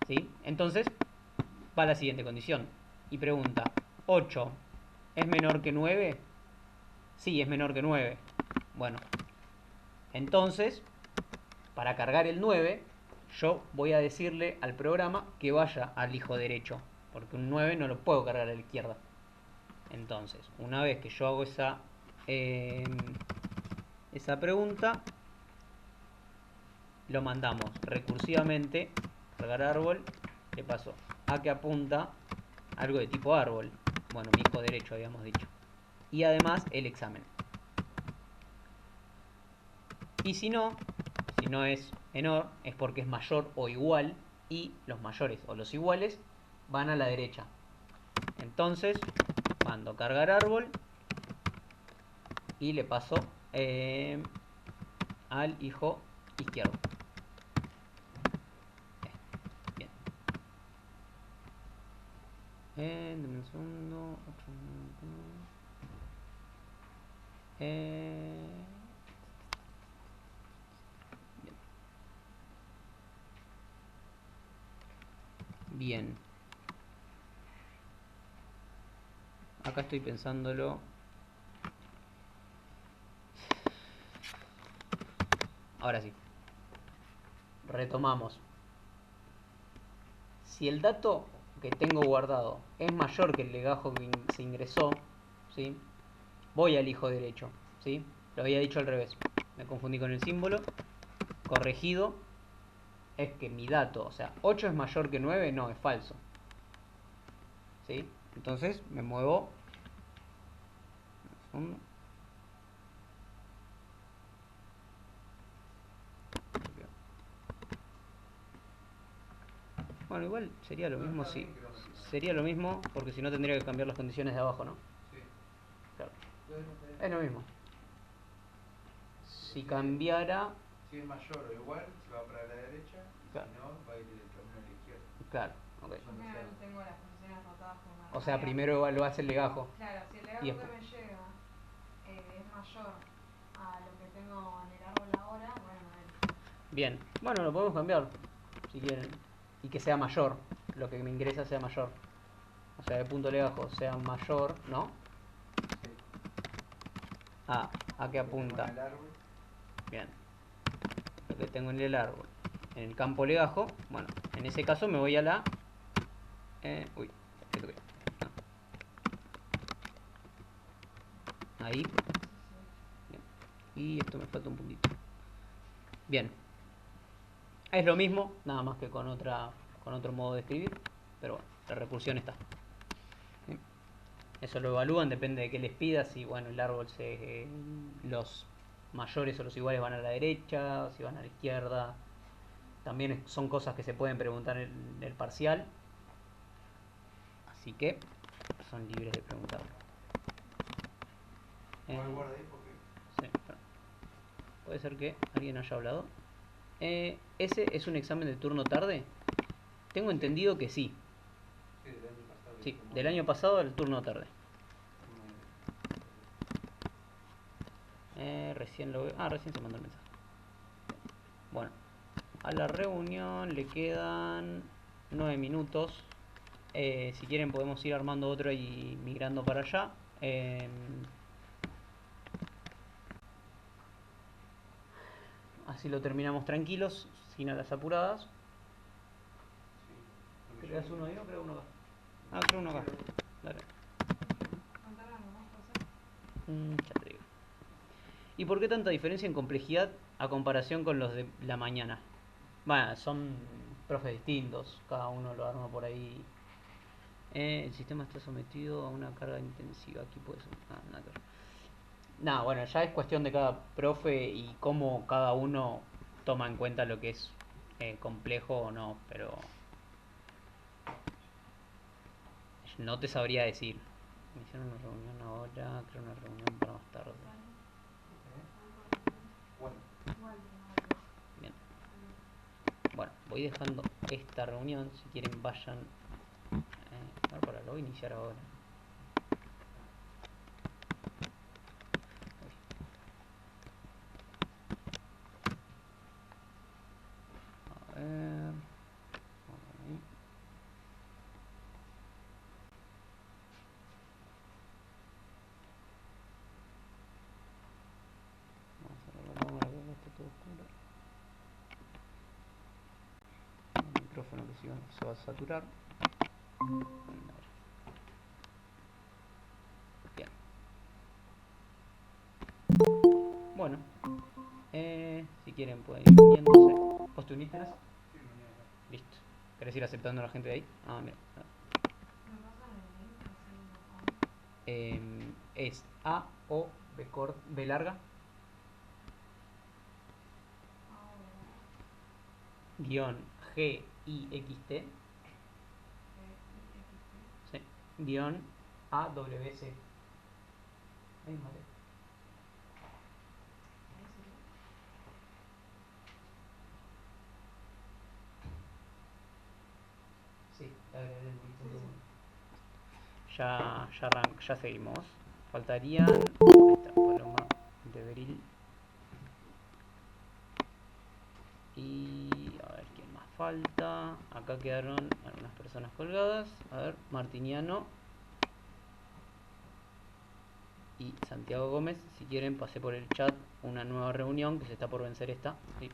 [SPEAKER 1] ¿sí? Entonces va a la siguiente condición y pregunta, ¿8 es menor que 9? Sí, es menor que 9. Bueno, entonces, para cargar el 9, yo voy a decirle al programa que vaya al hijo derecho, porque un 9 no lo puedo cargar a la izquierda. Entonces, una vez que yo hago esa pregunta, lo mandamos recursivamente, cargar árbol, le paso a que apunta algo de tipo árbol, bueno, mi hijo derecho habíamos dicho, y además el examen. Y si no es menor, es porque es mayor o igual, y los mayores o los iguales van a la derecha. Entonces, mando cargar árbol y le paso al hijo izquierdo. Bien. Dame un segundo. Bien. Acá estoy pensándolo. Ahora sí. Retomamos. Si el dato que tengo guardado es mayor que el legajo que se ingresó, ¿sí? Voy al hijo derecho, ¿sí? Lo había dicho al revés. Me confundí con el símbolo. Corregido es que mi dato, o sea, 8 es mayor que 9, no, es falso. ¿Sí? Entonces me muevo. Bueno, igual sería lo mismo si... Sería lo mismo porque si no tendría que cambiar las condiciones de abajo, ¿no?
[SPEAKER 4] Sí.
[SPEAKER 1] Claro. Es lo mismo. Si cambiara...
[SPEAKER 4] Si es mayor o igual, se va para la derecha,
[SPEAKER 1] claro.
[SPEAKER 4] si no, va a ir del camino a la izquierda.
[SPEAKER 1] Claro, ok.
[SPEAKER 2] Yo generalmente tengo las posiciones rotadas como
[SPEAKER 1] O sea, primero lo hace el legajo.
[SPEAKER 2] Claro, si el legajo
[SPEAKER 1] Y
[SPEAKER 2] que me llega es mayor a lo que tengo en el árbol ahora, bueno,
[SPEAKER 1] Bien. Bueno, lo podemos cambiar, si quieren. Y que sea mayor. Lo que me ingresa sea mayor. O sea, el punto legajo sea mayor, ¿no?
[SPEAKER 4] Sí.
[SPEAKER 1] ¿A qué
[SPEAKER 4] Lo que tengo
[SPEAKER 1] apunta?
[SPEAKER 4] en el árbol.
[SPEAKER 1] Bien. Lo que tengo en el árbol. En el campo legajo, bueno, en ese caso me voy a la... uy, ¿qué toqué? Ah. Ahí. Bien. Y esto me falta un puntito. Bien. Es lo mismo, nada más que con otro modo de escribir. Pero bueno, la recursión está. Bien. Eso lo evalúan, depende de qué les pidas. Si bueno, el árbol los mayores o los iguales van a la derecha, si van a la izquierda. También son cosas que se pueden preguntar en el parcial. Así que son libres de preguntarlo.
[SPEAKER 4] Guarda ahí porque...
[SPEAKER 1] Sí, puede ser que alguien haya hablado. ¿Ese es un examen de turno tarde? Tengo entendido que sí.
[SPEAKER 4] Sí, del año pasado.
[SPEAKER 1] Sí, del año pasado al turno tarde. Recién lo veo. Ah, recién se mandó el mensaje. Bueno, a la reunión le quedan 9 minutos. Si quieren podemos ir armando otro y migrando para allá. Así lo terminamos tranquilos, sin a las apuradas.
[SPEAKER 4] Sí.
[SPEAKER 1] ¿Creas uno ahí o creo uno acá? Ah, creo uno acá. Dale.
[SPEAKER 2] Contanos nomás, José.
[SPEAKER 1] Ya te digo. ¿Y por qué tanta diferencia en complejidad a comparación con los de la mañana? Bueno, son profes distintos, cada uno lo arma por ahí. El sistema está sometido a una carga intensiva. Aquí puede ser. Nada que ver. Nada, bueno, ya es cuestión de cada profe y cómo cada uno toma en cuenta lo que es complejo o no, pero no te sabría decir. Me hicieron una reunión ahora, creo una reunión para más tarde.
[SPEAKER 4] Bueno.
[SPEAKER 1] Bien. Bueno, voy dejando esta reunión. Si quieren vayan. Lo voy a iniciar ahora. A ver. Ahí. Vamos a cerrar la cámara que está todo oscuro. El micrófono que se va a saturar. Bien. Bueno, si quieren pueden ir uniéndose. ¿Vos te uniste en eso?
[SPEAKER 4] Sí, mañana.
[SPEAKER 1] Listo. ¿Querés ir aceptando a la gente de ahí? Ah, mira.
[SPEAKER 2] ¿Me pasan el link? Así lo pongo.
[SPEAKER 1] Es A O B larga
[SPEAKER 2] Ahora,
[SPEAKER 1] guión G I X T sí, guión A W C. Ay, madre. Sí, agregué el punto uno. Ya seguimos. Faltarían. Ahí está, Paloma de Beril. Y a ver quién más falta. Acá quedaron algunas personas colgadas. A ver, Martiniano y Santiago Gómez. Si quieren, pasé por el chat una nueva reunión que se está por vencer esta. Sí.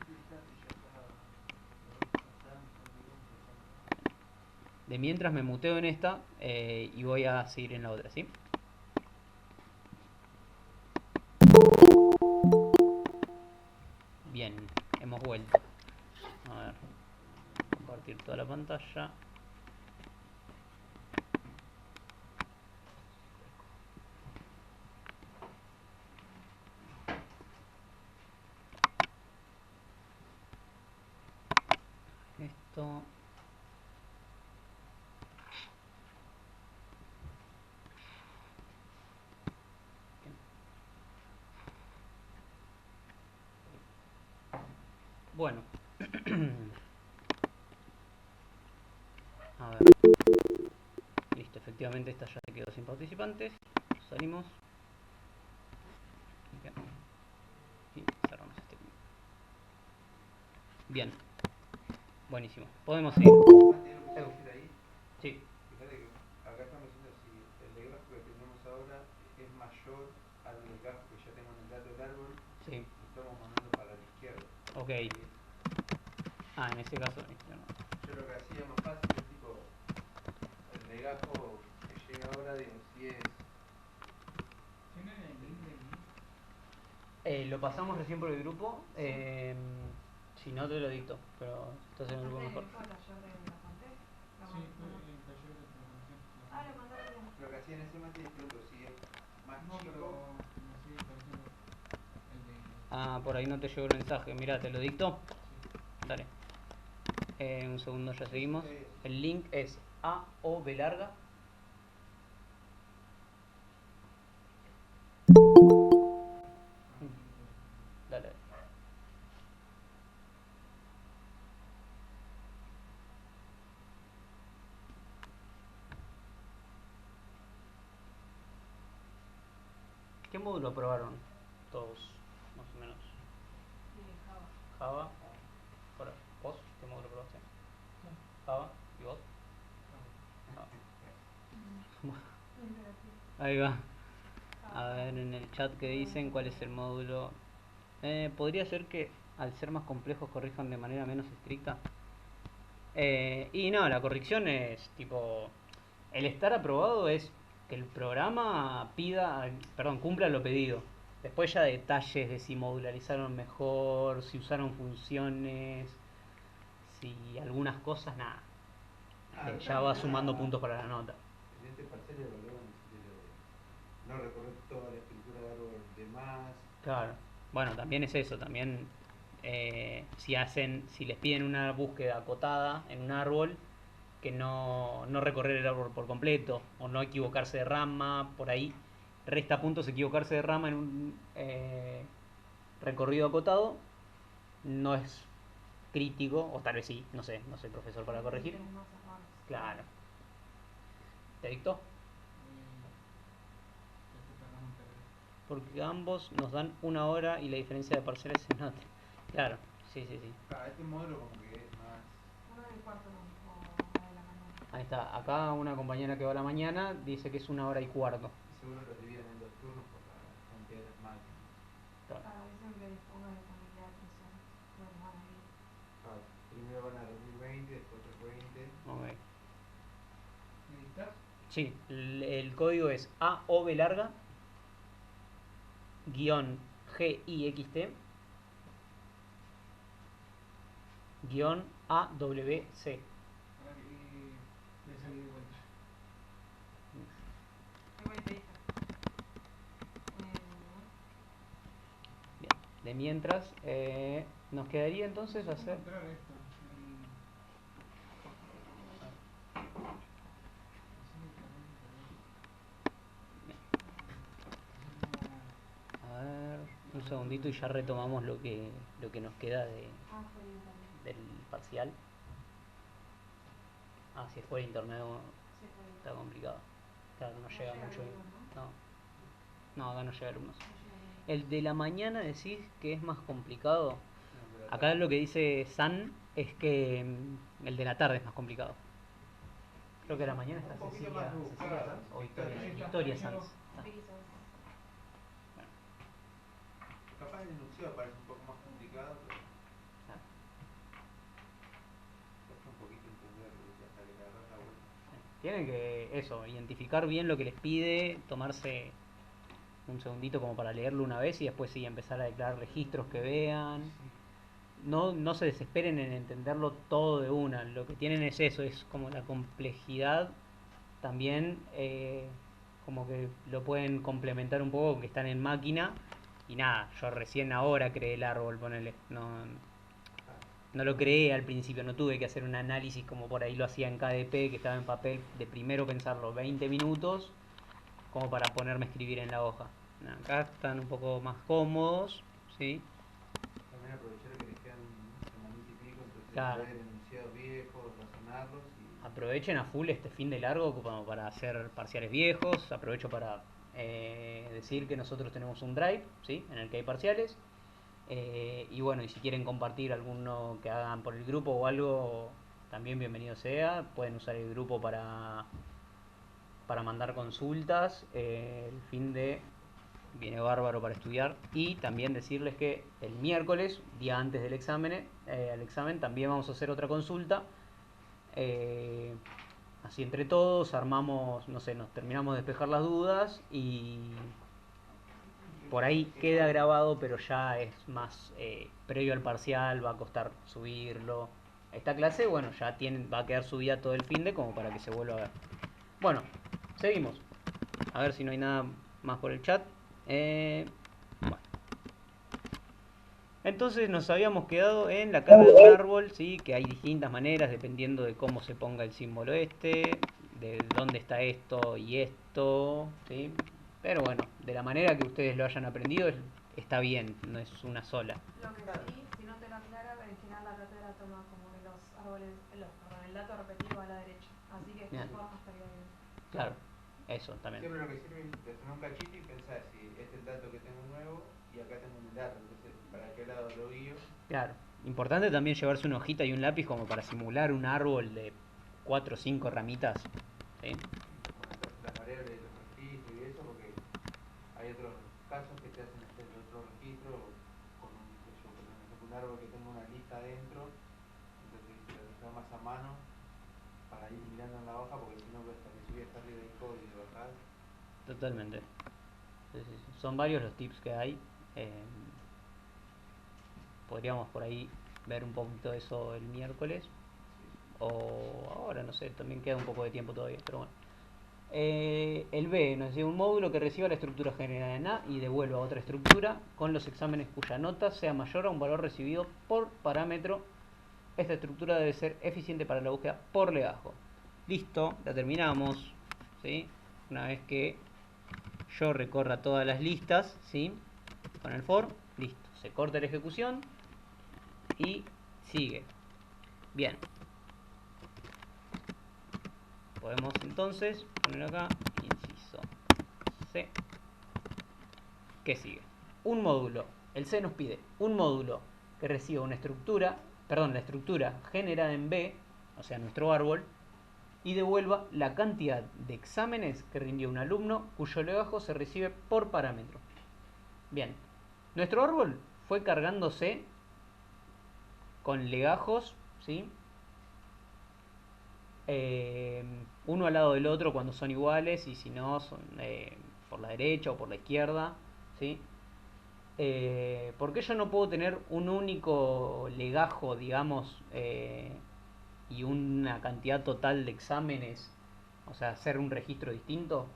[SPEAKER 1] De mientras me muteo en esta y voy a seguir en la otra, ¿sí? Bien, hemos vuelto. A ver, compartir toda la pantalla. Esto. Bueno. A ver. Listo, efectivamente esta ya se quedó sin participantes. Salimos. Bien. Y cerramos este. Bien. Buenísimo. Podemos ir.
[SPEAKER 4] Tiene que decir ahí.
[SPEAKER 1] Sí.
[SPEAKER 4] Fíjate que acá estamos diciendo si el legado que tenemos ahora es mayor al legado que ya tenemos en el dato del árbol,
[SPEAKER 1] Sí.
[SPEAKER 4] lo estamos mandando para la izquierda.
[SPEAKER 1] Ok. Ah, en ese caso. No.
[SPEAKER 4] Yo lo que hacía más fácil es tipo el legajo que llega ahora, digo, si es.
[SPEAKER 5] ¿Tienen el link del link?
[SPEAKER 1] Lo pasamos recién por el grupo. Si no, te lo dicto. Pero estás en el grupo mejor.
[SPEAKER 2] ¿Fue el taller de la Conte?
[SPEAKER 5] Sí, fue el taller de programación.
[SPEAKER 2] Ah, lo mandaron bien.
[SPEAKER 4] Lo que hacía en ese mate es pregunto si es más
[SPEAKER 5] No,
[SPEAKER 4] chico.
[SPEAKER 5] pero me sigue pareciendo el de...
[SPEAKER 1] Ah, por ahí no te llegó el mensaje. Mira, te lo dicto.
[SPEAKER 5] Sí.
[SPEAKER 1] Dale. Un segundo, ya seguimos.
[SPEAKER 4] Sí.
[SPEAKER 1] El link es AOB larga. Dale. ¿Qué módulo aprobaron todos, más o menos?
[SPEAKER 3] Java.
[SPEAKER 1] Java. Ahora, ¿vos qué módulo aprobaste? Java. ¿Y vos? Ahí va. A ver en el chat que dicen cuál es el módulo. Podría ser que al ser más complejos corrijan de manera menos estricta. Y no, la corrección es tipo. El estar aprobado es que el programa cumpla lo pedido. Después ya detalles de si modularizaron mejor, si usaron funciones, si algunas cosas, nada. Ya va sumando puntos para la nota.
[SPEAKER 4] En este parcial evaluaban no recorrer toda la estructura de árbol de más.
[SPEAKER 1] Claro. Bueno, también es eso, también si les piden una búsqueda acotada en un árbol, que no recorrer el árbol por completo, o no equivocarse de rama, por ahí resta puntos equivocarse de rama en un recorrido acotado, no es crítico, o tal vez sí, no sé, no soy profesor para corregir.
[SPEAKER 2] Tienes más errores.
[SPEAKER 1] Claro. ¿Te dictó? Porque ambos nos dan una hora y la diferencia de parciales se nota. Claro, sí.
[SPEAKER 4] Este módulo como que es más.
[SPEAKER 2] Uno del cuarto no, o la de la mañana.
[SPEAKER 1] Ahí está, acá una compañera que va a la mañana dice que es 1 hora y cuarto.
[SPEAKER 4] Seguro lo dividen en 2 turnos por la cantidad de las máquinas.
[SPEAKER 1] Claro.
[SPEAKER 2] Dicen que disponga de disponibilidad de atención. Bueno, van a ir.
[SPEAKER 4] Primero van a 2020, después 320.
[SPEAKER 1] Ok.
[SPEAKER 5] ¿Me dictas?
[SPEAKER 1] Sí, el código es AOB larga guión GIXT guión AWC.
[SPEAKER 5] Ahora que le salí de vuelta.
[SPEAKER 2] Igual te dije.
[SPEAKER 1] Bien. De mientras, nos quedaría entonces hacer.
[SPEAKER 5] Encontrar esto.
[SPEAKER 1] A ver, un segundito y ya retomamos lo que nos queda
[SPEAKER 2] Fue el internet.
[SPEAKER 1] del parcial. Ah, si es por internet
[SPEAKER 2] Sí, fue el
[SPEAKER 1] está complicado. Claro, no llega mucho.
[SPEAKER 2] alumnos,
[SPEAKER 1] No, acá no llega alumnos.
[SPEAKER 2] No llega alumnos.
[SPEAKER 1] El de la mañana decís que es más complicado.
[SPEAKER 4] No, pero
[SPEAKER 1] Acá lo que dice San es que el de la tarde es más complicado. Creo que a la mañana está
[SPEAKER 4] Un poquito
[SPEAKER 1] Cecilia,
[SPEAKER 4] más rebuscado.
[SPEAKER 1] Cecilia Sanz o Victoria,
[SPEAKER 5] Sí, está
[SPEAKER 1] Victoria
[SPEAKER 5] poniendo-
[SPEAKER 1] Sanz. Ah,
[SPEAKER 2] Vicky Sanz.
[SPEAKER 1] bueno,
[SPEAKER 4] capaz el enunciado parece un poco más complicado, pero
[SPEAKER 1] ah,
[SPEAKER 4] cuesta un poquito entenderlo hasta que le agarras la vuelta.
[SPEAKER 1] sí. Tienen que eso, identificar bien lo que les pide, tomarse un segundito como para leerlo una vez y después sí empezar a declarar registros que vean. No se desesperen en entenderlo todo de una. Lo que tienen es eso, es como la complejidad. También como que lo pueden complementar un poco, que están en máquina. Y nada, yo recién ahora creé el árbol, ponele. No lo creé al principio, no tuve que hacer un análisis como por ahí lo hacía en KDP, que estaba en papel, de primero pensarlo 20 minutos, como para ponerme a escribir en la hoja. Nah, acá están un poco más cómodos, ¿sí?
[SPEAKER 4] También aprovechar que les quedan semanita y pico, entonces
[SPEAKER 1] Claro.
[SPEAKER 4] traer enunciados viejos, razonarlos y.
[SPEAKER 1] Aprovechen a full este fin de largo como para hacer parciales viejos. Aprovecho para decir que nosotros tenemos un drive, ¿sí? En el que hay parciales. Y bueno, y si quieren compartir alguno que hagan por el grupo o algo, también bienvenido sea. Pueden usar el grupo para mandar consultas. El fin de viene bárbaro para estudiar. Y también decirles que el miércoles, día antes del examen, también vamos a hacer otra consulta. Así entre todos armamos, no sé, nos terminamos de despejar las dudas y por ahí queda grabado, pero ya es más previo al parcial, va a costar subirlo. Esta clase, bueno, ya va a quedar subida todo el finde como para que se vuelva a ver. Bueno, seguimos. A ver si no hay nada más por el chat. Bueno. Entonces nos habíamos quedado en la cara de un árbol, ¿sí? Que hay distintas maneras dependiendo de cómo se ponga el símbolo de dónde está esto y esto, ¿sí? Pero bueno, de la manera que ustedes lo hayan aprendido está bien, no es una sola.
[SPEAKER 2] Lo que sí, si no te lo aclara, en general la cátedra toma como que los árboles, perdón, el dato repetido a la derecha. Así que esta
[SPEAKER 1] Bien.
[SPEAKER 2] forma estaría bien.
[SPEAKER 1] Claro, eso también.
[SPEAKER 4] Siempre lo que sirve es tener un cachito y pensar si este es el dato que tengo nuevo y acá tengo un dato, entonces para qué lado lo guío.
[SPEAKER 1] Claro, importante también llevarse una hojita y un lápiz como para simular un árbol de 4 o 5 ramitas, ¿sí?
[SPEAKER 4] Las variables de los registros y eso, porque hay otros casos que te hacen hacer otro registro con un árbol que tenga una lista adentro, entonces lo dejas más a mano para ir mirando en la hoja, porque si no hasta que subí hasta arriba del código y bajar.
[SPEAKER 1] Totalmente. Sí, sí, sí. Son varios los tips que hay. Podríamos por ahí ver un poquito de eso el miércoles. O ahora, no sé, también queda un poco de tiempo todavía, pero bueno. El B nos dice un módulo que reciba la estructura generada en A y devuelva otra estructura con los exámenes cuya nota sea mayor a un valor recibido por parámetro. Esta estructura debe ser eficiente para la búsqueda por legajo. Listo, la terminamos, ¿sí? Una vez que yo recorra todas las listas, ¿sí? Con el for, listo. Se corta la ejecución y sigue. Bien. Podemos entonces poner acá, inciso C. ¿Qué sigue? Un módulo. El C nos pide un módulo que reciba una estructura, la estructura generada en B, o sea, nuestro árbol, y devuelva la cantidad de exámenes que rindió un alumno cuyo legajo se recibe por parámetro. Bien, nuestro árbol fue cargándose con legajos, ¿sí? Uno al lado del otro cuando son iguales, y si no, son por la derecha o por la izquierda, ¿sí? ¿Por qué yo no puedo tener un único legajo, digamos, y una cantidad total de exámenes, o sea, hacer un registro distinto?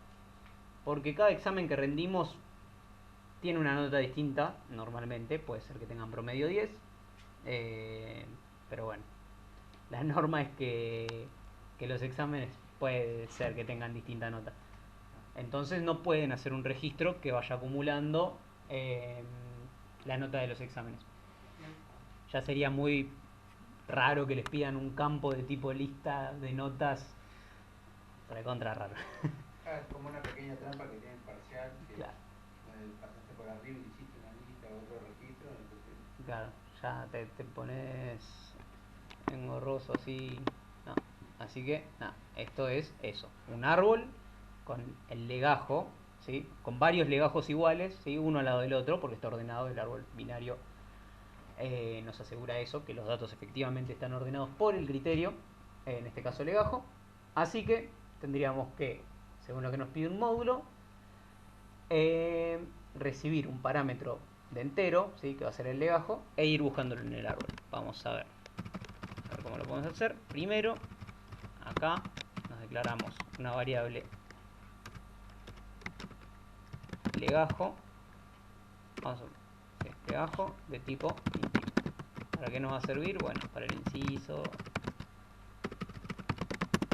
[SPEAKER 1] Porque cada examen que rendimos tiene una nota distinta, normalmente, puede ser que tengan promedio 10, pero bueno, la norma es que los exámenes puede ser que tengan distinta nota. Entonces no pueden hacer un registro que vaya acumulando la nota de los exámenes. Ya sería muy raro que les pidan un campo de tipo lista de notas, recontra raro.
[SPEAKER 4] Es como una pequeña trampa que tiene el parcial, que
[SPEAKER 1] Claro.
[SPEAKER 4] pasaste por arriba y hiciste una lista o otro registro, entonces...
[SPEAKER 1] Claro, ya te pones engorroso así. No. Así que, nada, esto es eso. Un árbol con el legajo, ¿sí? Con varios legajos iguales, ¿sí? Uno al lado del otro, porque está ordenado el árbol binario. Nos asegura eso, que los datos efectivamente están ordenados por el criterio, en este caso legajo. Así que tendríamos que, según lo que nos pide un módulo, recibir un parámetro de entero, ¿sí? Que va a ser el legajo, e ir buscándolo en el árbol. Vamos a ver cómo lo podemos hacer. Primero, acá nos declaramos una variable legajo. Vamos a ver, legajo de tipo inciso. ¿Para qué nos va a servir? Bueno, para el inciso.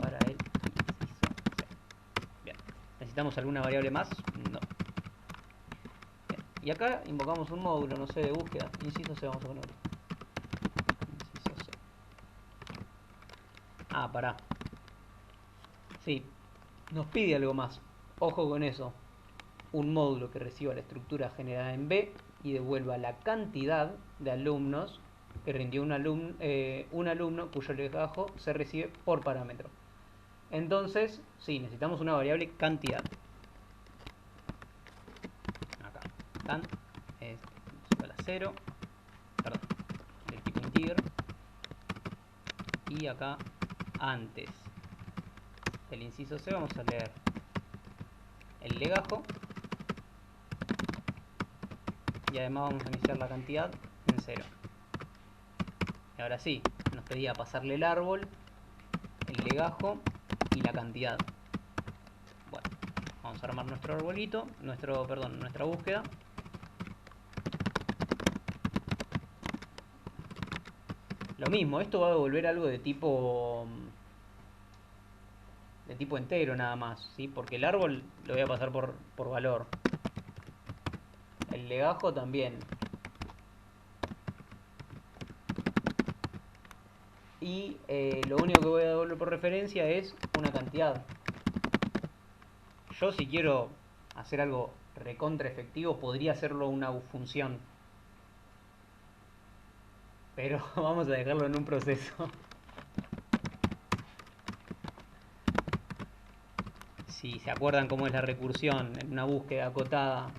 [SPEAKER 1] Para el inciso C. Bien. ¿Necesitamos alguna variable más? No. Bien. Y acá invocamos un módulo, no sé, de búsqueda. Inciso C, vamos a poner. Inciso C. Ah, pará. Sí, nos pide algo más. Ojo con eso. Un módulo que reciba la estructura generada en B y devuelva la cantidad de alumnos que rindió un alumno cuyo legajo se recibe por parámetro. Entonces, sí, necesitamos una variable cantidad. Acá, cant es igual a 0, perdón, del tipo integer. Y acá, antes del inciso C, vamos a leer el legajo. Y además vamos a iniciar la cantidad en 0. Y ahora sí, nos pedía pasarle el árbol, el legajo y la cantidad. Bueno, vamos a armar nuestro arbolito, nuestra búsqueda. Lo mismo, esto va a devolver algo de tipo entero nada más, ¿sí? Porque el árbol lo voy a pasar por valor. El legajo también. Y lo único que voy a devolver por referencia es una cantidad. Yo, si quiero hacer algo recontra efectivo, podría hacerlo una función. Pero vamos a dejarlo en un proceso. Si se acuerdan cómo es la recursión en una búsqueda acotada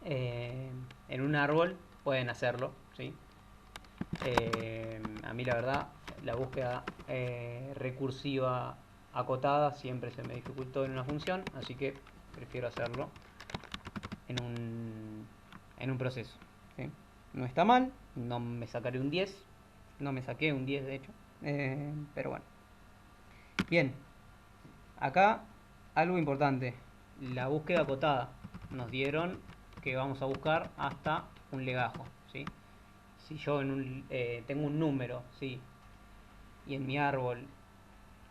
[SPEAKER 1] en un árbol, pueden hacerlo, ¿sí? A mí la verdad, la búsqueda recursiva acotada siempre se me dificultó en una función, así que prefiero hacerlo en un proceso, ¿sí? No está mal, no me sacaré un 10, no me saqué un 10 de hecho, pero bueno. Bien, acá algo importante, la búsqueda acotada. Nos dieron que vamos a buscar hasta un legajo, ¿sí? Si yo tengo un número, ¿sí? Y en mi árbol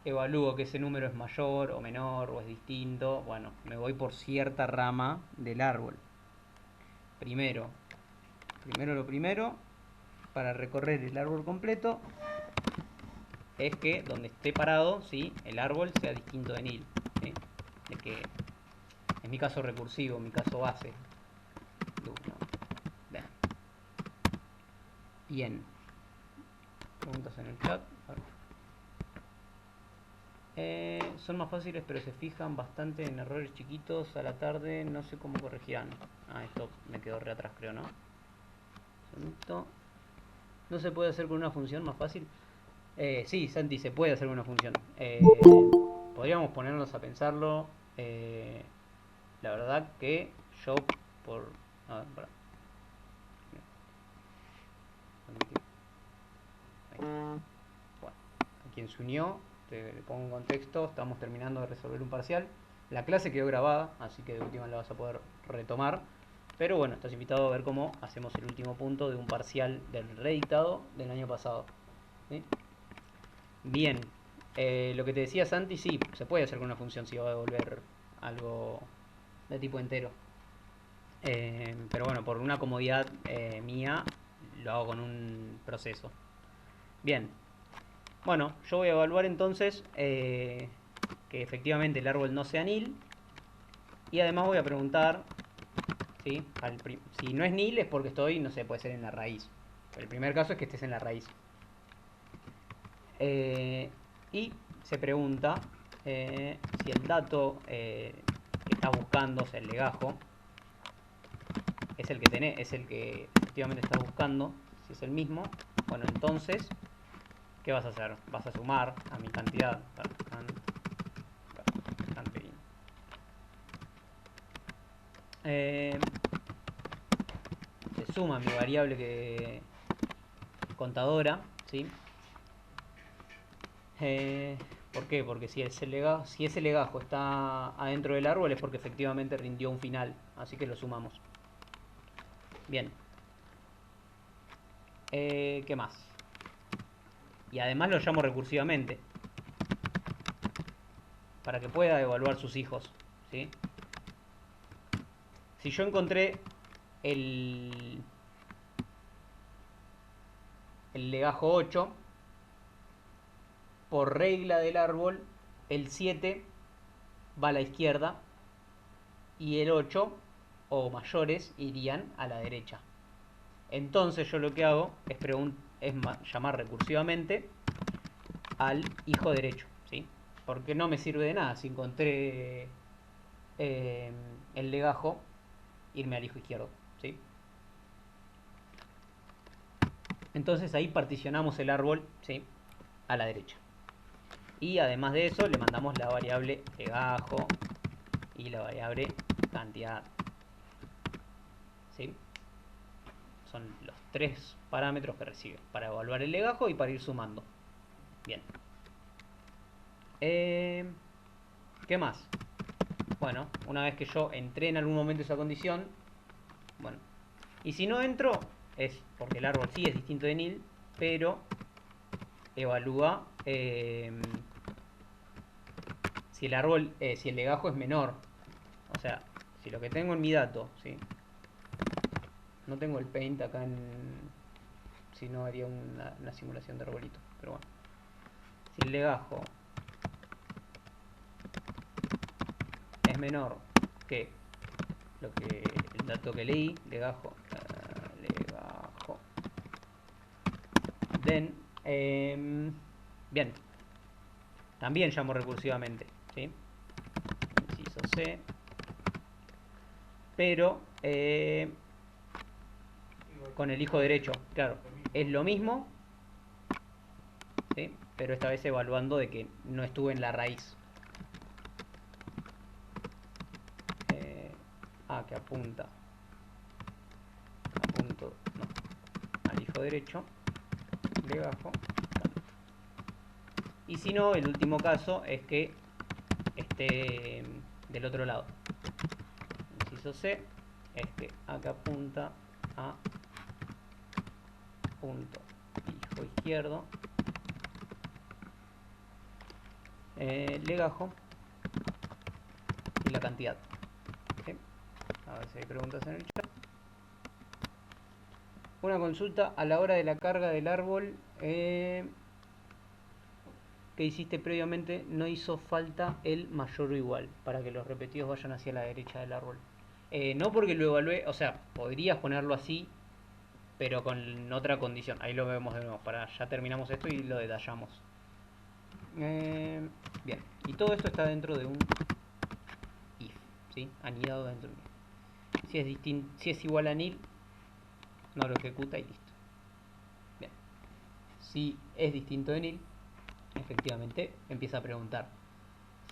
[SPEAKER 1] evalúo que ese número es mayor o menor o es distinto, bueno, me voy por cierta rama del árbol. Primero lo primero, para recorrer el árbol completo, es que donde esté parado, ¿sí? El árbol sea distinto de nil, ¿sí? De que, en mi caso recursivo, en mi caso base. Bien. Preguntas en el chat. Son más fáciles, pero se fijan bastante en errores chiquitos a la tarde. No sé cómo corregirán. Esto me quedó re atrás, creo, ¿no? ¿No se puede hacer con una función más fácil? Sí, Santi, se puede hacer con una función. Podríamos ponernos a pensarlo. La verdad que yo por... A ver, pará. Bueno, a quien se unió, te pongo en contexto, estamos terminando de resolver un parcial. La clase quedó grabada, así que de última la vas a poder retomar. Pero bueno, estás invitado a ver cómo hacemos el último punto de un parcial del redictado del año pasado, ¿sí? Bien, lo que te decía Santi, sí, se puede hacer con una función si va a devolver algo de tipo entero. Pero bueno, por una comodidad mía, lo hago con un proceso. Bien, bueno, yo voy a evaluar entonces que efectivamente el árbol no sea nil. Y además voy a preguntar, ¿sí? Si no es nil es porque estoy, no sé, puede ser en la raíz. El primer caso es que estés en la raíz. Y se pregunta si el dato que estás buscando, o sea, el legajo, es el que efectivamente estás buscando. Si es el mismo, bueno, entonces, ¿qué vas a hacer? Vas a sumar a mi cantidad. Se suma mi variable contadora, ¿sí? ¿Por qué? Porque si ese legajo está adentro del árbol es porque efectivamente rindió un final, así que lo sumamos. Bien. ¿Qué más? Y además lo llamo recursivamente para que pueda evaluar sus hijos, ¿sí? Si yo encontré el legajo 8, por regla del árbol, el 7 va a la izquierda y el 8 o mayores irían a la derecha. Entonces yo lo que hago es llamar recursivamente al hijo derecho, ¿sí? Porque no me sirve de nada si encontré el legajo, irme al hijo izquierdo, ¿sí? Entonces ahí particionamos el árbol, ¿sí?, a la derecha. Y además de eso le mandamos la variable legajo y la variable cantidad, ¿sí? Son los tres parámetros que recibe para evaluar el legajo y para ir sumando. Bien. ¿Qué más? Bueno, una vez que yo entré en algún momento esa condición, bueno, y si no entro es porque el árbol sí es distinto de nil, pero evalúa si el árbol, si el legajo es menor. O sea, si lo que tengo en mi dato, ¿sí? No tengo el paint acá en... Si no haría una simulación de arbolito, pero bueno. Si el legajo es menor que el dato que leí, legajo then, bien, también llamo recursivamente, ¿sí? Inciso C, pero con el hijo derecho, claro, es lo mismo, ¿sí?, pero esta vez evaluando de que no estuve en la raíz. Que apunto no, al hijo derecho, legajo, y si no, el último caso es que esté del otro lado. Inciso C es que acá apunta a punto hijo izquierdo, legajo y la cantidad. ¿Sí? A ver si hay preguntas en el chat. Una consulta: a la hora de la carga del árbol que hiciste previamente, no hizo falta el mayor o igual para que los repetidos vayan hacia la derecha del árbol. No, porque lo evalué, o sea, podrías ponerlo así, pero con otra condición. Ahí lo vemos de nuevo. Ya terminamos esto y lo detallamos. Bien, y todo esto está dentro de un if, ¿sí? Anidado dentro de un if. Si es igual a nil, no lo ejecuta y listo. Bien. Si es distinto de nil, efectivamente empieza a preguntar.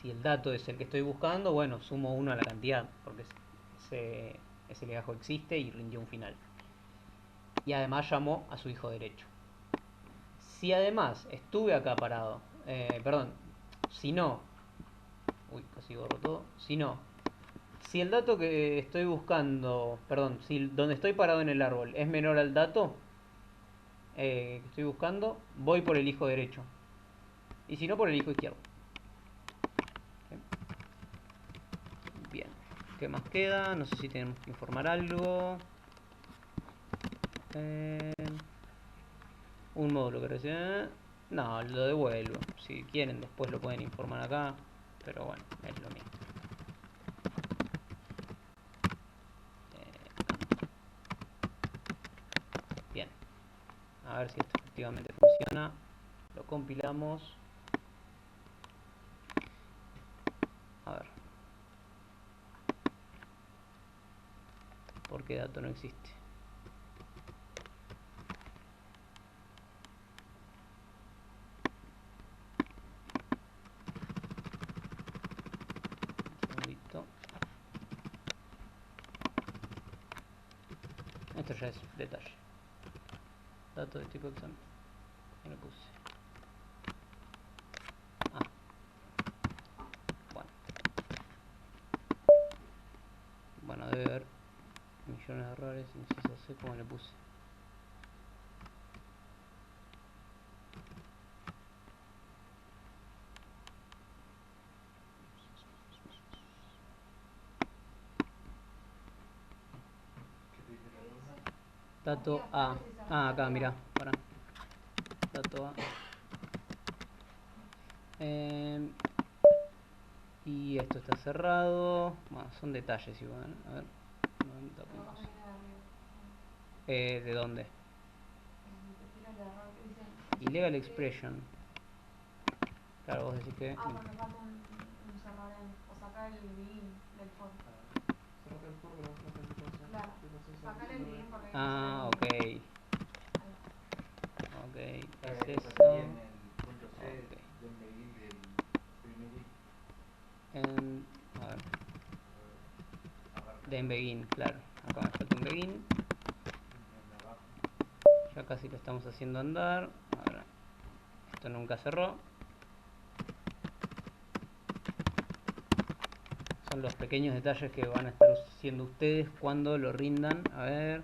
[SPEAKER 1] Si el dato es el que estoy buscando, bueno, sumo 1 a la cantidad, porque ese legajo existe y rindió un final. Y además llamó a su hijo derecho. Si además estuve acá parado, si no, casi borro todo, si el dato que estoy buscando, si donde estoy parado en el árbol es menor al dato que estoy buscando, voy por el hijo derecho, y si no, por el hijo izquierdo. Bien, ¿qué más queda? No sé si tenemos que informar algo. Un módulo que recibe... No, lo devuelvo. Si quieren después lo pueden informar acá, pero bueno, es lo mismo. Bien, a ver si esto efectivamente funciona. Lo compilamos. A ver, ¿por qué dato no existe? Esto ya es detalle. Dato de tipo examen. No lo puse. Bueno, debe haber millones de errores. Inciso C, como le puse. Dato A. Acá, mirá, pará. Dato A. Y esto está cerrado. Bueno, son detalles igual. A ver. ¿De dónde?
[SPEAKER 2] Tira el error que dice.
[SPEAKER 1] Illegal expression. Claro, vos decís que...
[SPEAKER 2] Porque falta un cerrar en. O sacar el begin del for.
[SPEAKER 5] Cerrate el for de la calificación.
[SPEAKER 2] Claro.
[SPEAKER 5] ¿Qué pasa?
[SPEAKER 2] Sacar el begin porque hay que
[SPEAKER 1] Ah,
[SPEAKER 2] hacer el
[SPEAKER 1] ok.
[SPEAKER 2] begin.
[SPEAKER 1] Ok,
[SPEAKER 4] Eso
[SPEAKER 1] es
[SPEAKER 4] sería
[SPEAKER 1] eso.
[SPEAKER 4] en el punto C
[SPEAKER 1] Ok.
[SPEAKER 4] del begin del primer if.
[SPEAKER 1] A ver,
[SPEAKER 4] Abarca
[SPEAKER 1] de en begin, claro. Acá me falta un begin.
[SPEAKER 4] en abajo.
[SPEAKER 1] Ya casi lo estamos haciendo andar. Ahora, esto nunca cerró. Son los pequeños detalles que van a estar haciendo ustedes cuando lo rindan. A ver,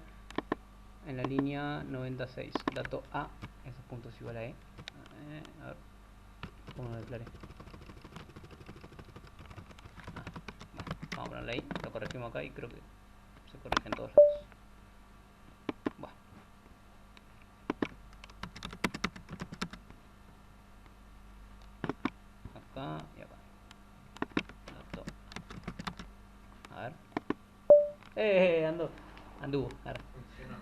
[SPEAKER 1] en la línea 96, dato A, esos puntos igual a E. A ver, ¿cómo lo declaré? Bueno, vamos a ponerlo ahí, lo corregimos acá y creo que se corrige en todos lados. Bueno. Acá y acá. Dato. A ver. Anduvo. Ahora.
[SPEAKER 4] Funcionó.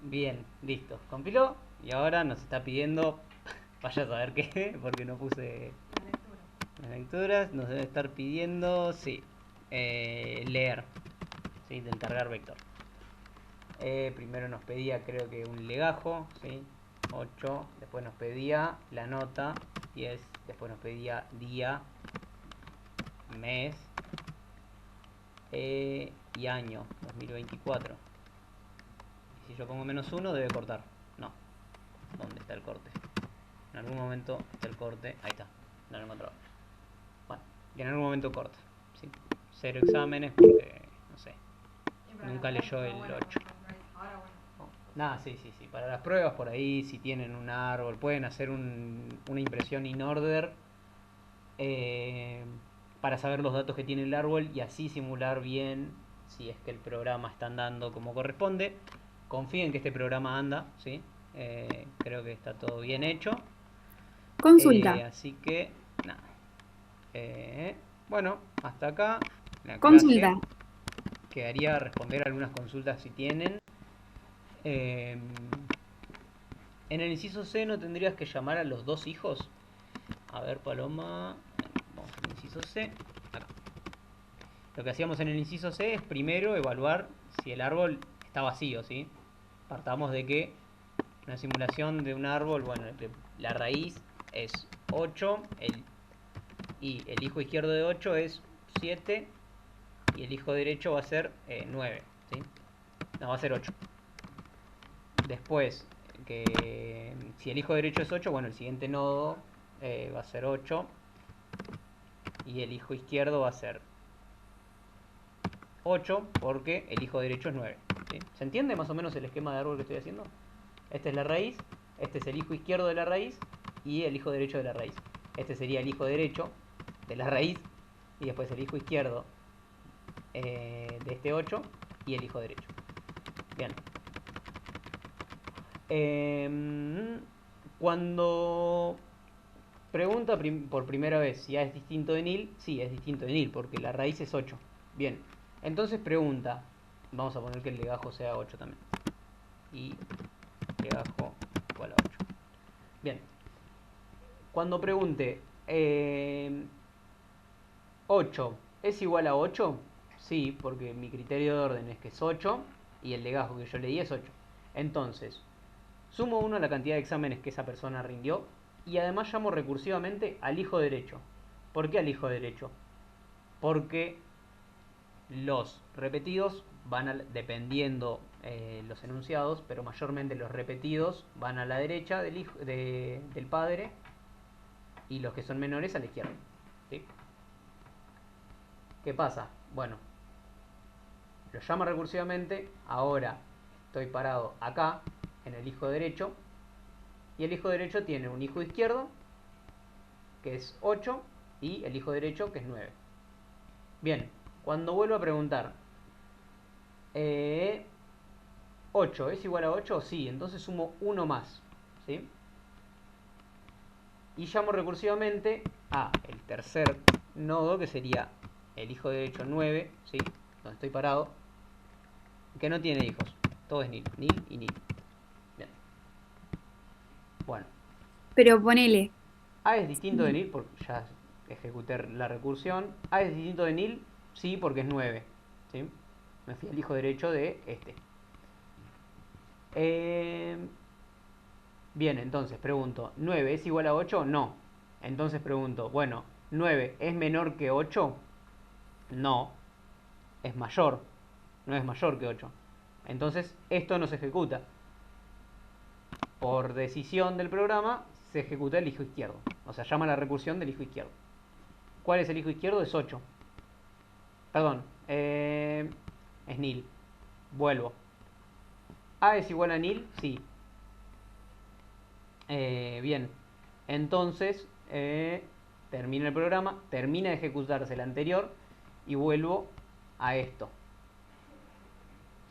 [SPEAKER 1] Bien, listo. Compiló y ahora nos está pidiendo, vaya a saber qué, porque no puse
[SPEAKER 2] La lectura.
[SPEAKER 1] las lecturas. Nos debe estar pidiendo, sí, leer, ¿sí? Del cargar vector. Primero nos pedía, creo que un legajo, ¿sí? 8, después nos pedía la nota, 10, después nos pedía día, mes y año, 2024. Si yo pongo -1 debe cortar. No. ¿Dónde está el corte? En algún momento está el corte. Ahí está. No lo encontraba. Bueno, y en algún momento corta. ¿Sí? 0 exámenes porque, no sé. Nunca leyó el 8.
[SPEAKER 2] Ahora bueno.
[SPEAKER 1] Nada, sí. Para las pruebas por ahí, si tienen un árbol, pueden hacer una impresión in order para saber los datos que tiene el árbol y así simular bien si es que el programa está andando como corresponde. Confíen que este programa anda, ¿sí? Creo que está todo bien hecho.
[SPEAKER 6] Consulta.
[SPEAKER 1] Así que, nada. Bueno, hasta acá la
[SPEAKER 6] Consulta.
[SPEAKER 1] clase. Quedaría responder algunas consultas si tienen. En el inciso C no tendrías que llamar a los dos hijos. A ver, Paloma. Vamos al inciso C. Acá. Lo que hacíamos en el inciso C es primero evaluar si el árbol está vacío, ¿sí? Partamos de que una simulación de un árbol, bueno, la raíz es 8 y el hijo izquierdo de 8 es 7 y el hijo derecho va a ser 9, ¿sí? No, va a ser 8. Después, que si el hijo derecho es 8, bueno, el siguiente nodo va a ser 8 y el hijo izquierdo va a ser 8 porque el hijo derecho es 9, ¿sí? ¿Se entiende más o menos el esquema de árbol que estoy haciendo? Esta es la raíz, este es el hijo izquierdo de la raíz y el hijo derecho de la raíz. Este sería el hijo derecho de la raíz y después el hijo izquierdo de este 8 y el hijo derecho. Bien. Cuando pregunta por primera vez si A es distinto de nil, sí, es distinto de nil porque la raíz es 8. Bien. Entonces pregunta, vamos a poner que el legajo sea 8 también. Y legajo igual a 8. Bien. Cuando pregunte 8 es igual a 8, sí, porque mi criterio de orden es que es 8 y el legajo que yo le di es 8. Entonces, sumo 1 a la cantidad de exámenes que esa persona rindió y además llamo recursivamente al hijo derecho. ¿Por qué al hijo derecho? Porque los repetidos van dependiendo los enunciados, pero mayormente los repetidos van a la derecha del padre y los que son menores a la izquierda, ¿sí? ¿Qué pasa? Bueno, lo llama recursivamente, ahora estoy parado acá en el hijo derecho y el hijo derecho tiene un hijo izquierdo que es 8 y el hijo derecho que es 9. Bien, cuando vuelvo a preguntar 8 es igual a 8, sí, entonces sumo 1 más, ¿sí? Y llamo recursivamente a el tercer nodo que sería el hijo derecho 9, ¿sí? Donde estoy parado. que no tiene hijos. Todo es nil, nil y nil. Bien. Bueno,
[SPEAKER 6] Pero ponele.
[SPEAKER 1] A es distinto de nil porque ya ejecuté la recursión. A es distinto de nil, sí, porque es 9. ¿Sí? Me fui al hijo derecho de este. Bien, entonces pregunto, ¿9 es igual a 8? No. Entonces pregunto, bueno, ¿9 es menor que 8? No. Es mayor. No es mayor que 8. Entonces esto no se ejecuta. Por decisión del programa se ejecuta el hijo izquierdo. O sea, llama la recursión del hijo izquierdo. ¿Cuál es el hijo izquierdo? Es 8. Perdón. Es nil. Vuelvo. ¿A es igual a nil? Sí. Bien. Entonces, termina el programa, termina de ejecutarse el anterior y vuelvo a esto.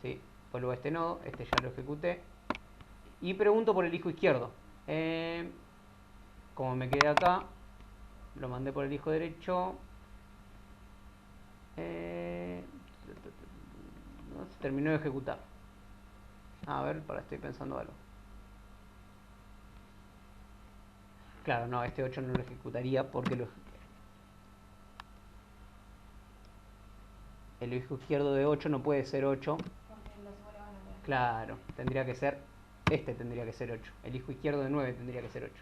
[SPEAKER 1] ¿Sí? Vuelvo a este nodo, este ya lo ejecuté. Y pregunto por el hijo izquierdo. Como me quedé acá, lo mandé por el hijo derecho. No se terminó de ejecutar. A ver, estoy pensando algo. Claro, no, este 8 no lo ejecutaría porque el hijo izquierdo de 8 no puede ser 8.
[SPEAKER 2] Porque los iguales van a leer.
[SPEAKER 1] Claro, tendría que ser, este tendría que ser 8. El hijo izquierdo de 9 tendría que ser 8.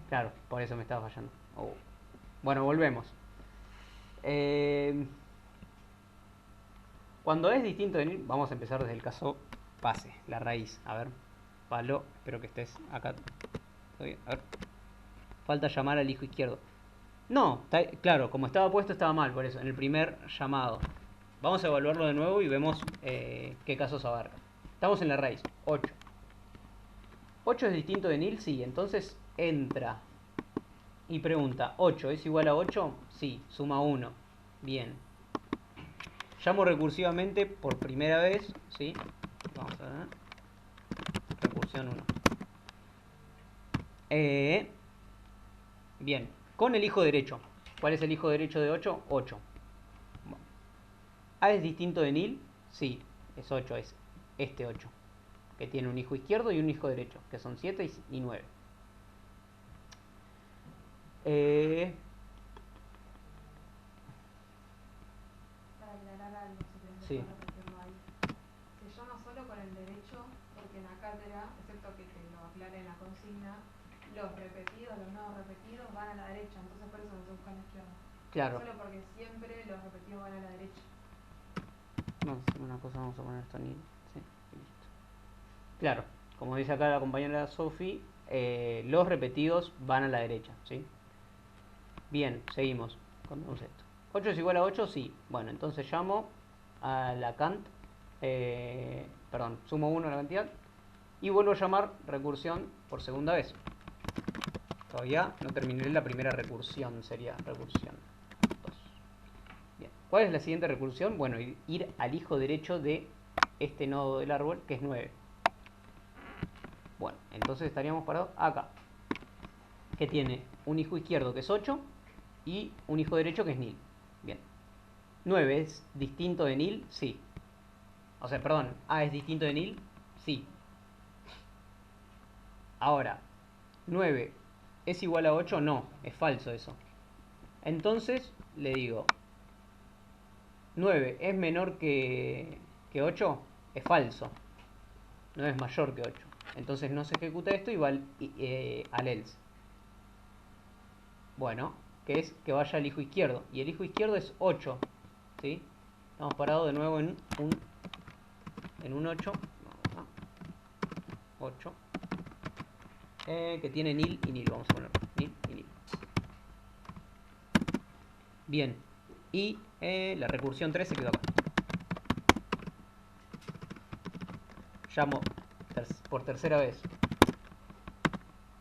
[SPEAKER 1] Claro, por eso me estaba fallando. Oh. Bueno, volvemos. Cuando es distinto de nil, vamos a empezar desde el caso base, la raíz. A ver, palo, espero que estés acá. ¿Todo bien? A ver. Falta llamar al hijo izquierdo. No, claro, como estaba puesto estaba mal, por eso, en el primer llamado. Vamos a evaluarlo de nuevo y vemos qué casos abarca. Estamos en la raíz, 8. ¿8 es distinto de nil? Sí, entonces entra y pregunta, ¿8 es igual a 8? Sí, suma 1. Bien. Llamo recursivamente por primera vez, ¿sí? Vamos a ver. Recursión 1. Bien, con el hijo derecho. ¿Cuál es el hijo derecho de 8? 8. Bueno. ¿A es distinto de nil? Sí, es 8, es este 8. Que tiene un hijo izquierdo y un hijo derecho, que son 7 y 9.
[SPEAKER 2] Para aclarar algo, si
[SPEAKER 1] Sí.
[SPEAKER 2] te repetirlo ahí. Se llama solo con el derecho porque en la cátedra, excepto que te lo aclare en la consigna, los repetidos, los no repetidos van a la derecha, entonces por eso se busca a la izquierda.
[SPEAKER 1] Claro.
[SPEAKER 2] Solo porque siempre los repetidos van a la derecha.
[SPEAKER 1] Vamos a hacer una cosa, vamos a poner esto en nil. Sí, y listo. Claro, como dice acá la compañera Sophie, los repetidos van a la derecha, ¿sí? Bien, seguimos. Contamos esto. ¿8 es igual a 8? Sí. Bueno, entonces llamo a la cant. Perdón, sumo 1 a la cantidad. Y vuelvo a llamar recursión por segunda vez. Todavía no terminé la primera recursión, sería recursión 2. Bien. ¿Cuál es la siguiente recursión? Bueno, ir al hijo derecho de este nodo del árbol, que es 9. Bueno, entonces estaríamos parados acá. Que tiene un hijo izquierdo que es 8 y un hijo derecho que es nil. Bien. 9 es distinto de nil, sí. O sea, perdón, A es distinto de nil, sí. Ahora, 9 es igual a 8, no, es falso eso. Entonces, le digo, 9 es menor que 8, es falso. No es mayor que 8. Entonces no se ejecuta esto y va al else. Bueno, que es que vaya al hijo izquierdo. Y el hijo izquierdo es 8. ¿Sí? Estamos parados de nuevo en un 8. 8. Que tiene nil y nil. Vamos a poner nil y nil. Bien. Y la recursión 3 se quedó acá. Llamo por tercera vez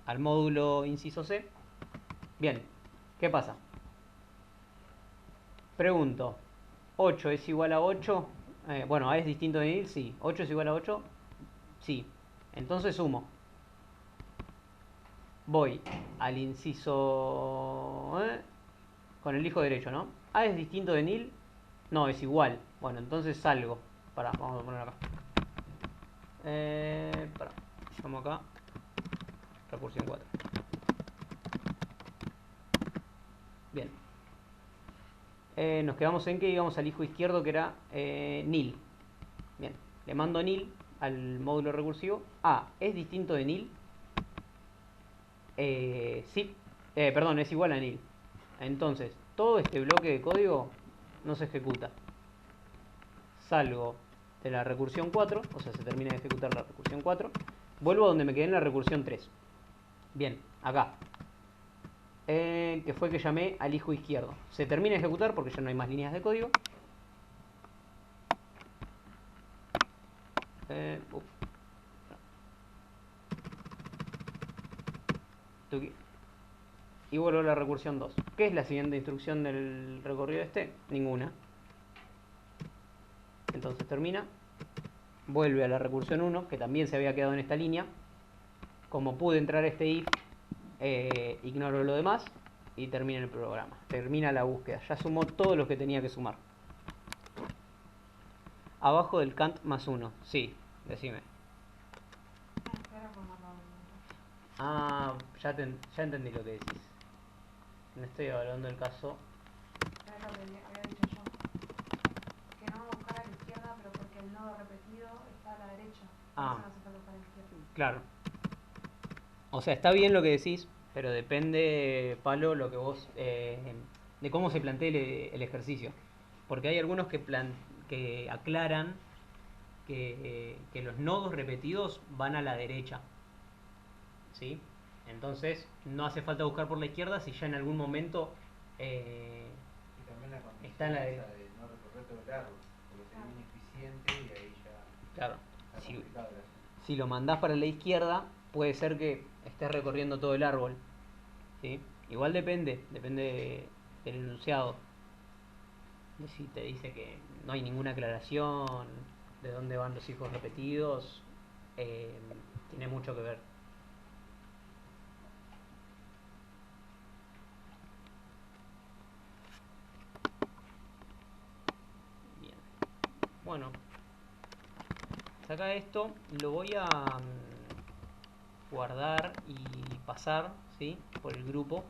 [SPEAKER 1] al módulo inciso C. Bien, ¿qué pasa? Pregunto, ¿8 es igual a 8? Bueno, A es distinto de nil, sí. ¿8 es igual a 8? Sí. Entonces sumo. Voy al inciso con el hijo derecho, ¿no? ¿A es distinto de nil? No, es igual. Bueno, entonces salgo Pará, vamos a poner acá. Pará, vamos acá. Recursión 4. Bien. Nos quedamos en que íbamos al hijo izquierdo, que era nil. Bien, le mando nil al módulo recursivo. ¿Es distinto de nil? Sí, perdón, es igual a nil. Entonces, todo este bloque de código no se ejecuta. Salgo de la recursión 4, o sea, se termina de ejecutar la recursión 4. Vuelvo a donde me quedé en la recursión 3. Bien, acá. Que fue que llamé al hijo izquierdo. Se termina de ejecutar porque ya no hay más líneas de código. Y vuelvo a la recursión 2. ¿Qué es la siguiente instrucción del recorrido este? Ninguna. Entonces termina. Vuelve a la recursión 1, que también se había quedado en esta línea. Como pude entrar a este if, ignoro lo demás y termina el programa. Termina la búsqueda. Ya sumó todo lo que tenía que sumar. Abajo del cant más 1. Sí, decime. Ya entendí lo que decís. No estoy evaluando el caso.
[SPEAKER 2] Es lo que había dicho yo. Que no buscar a la izquierda, pero porque el nodo repetido está a la derecha. Por eso no hace falta buscar a la izquierda.
[SPEAKER 1] Claro. O sea, está bien lo que decís, pero depende, Palo, lo que vos de cómo se plantee el ejercicio. Porque hay algunos que aclaran que los nodos repetidos van a la derecha. ¿Sí? Entonces, no hace falta buscar por la izquierda si ya en algún momento
[SPEAKER 4] Y también la condición
[SPEAKER 1] está en la
[SPEAKER 4] esa de no recorrer todo el árbol, porque sería ineficiente y ahí ya
[SPEAKER 1] claro,
[SPEAKER 4] está complicado el asunto.
[SPEAKER 1] si lo mandás para la izquierda, puede ser que estés recorriendo todo el árbol. ¿Sí? Igual depende del enunciado. Si te dice que no hay ninguna aclaración de dónde van los hijos repetidos, tiene mucho que ver. Bien. Bueno, saca esto, lo voy a guardar y pasar, ¿sí? Por el grupo.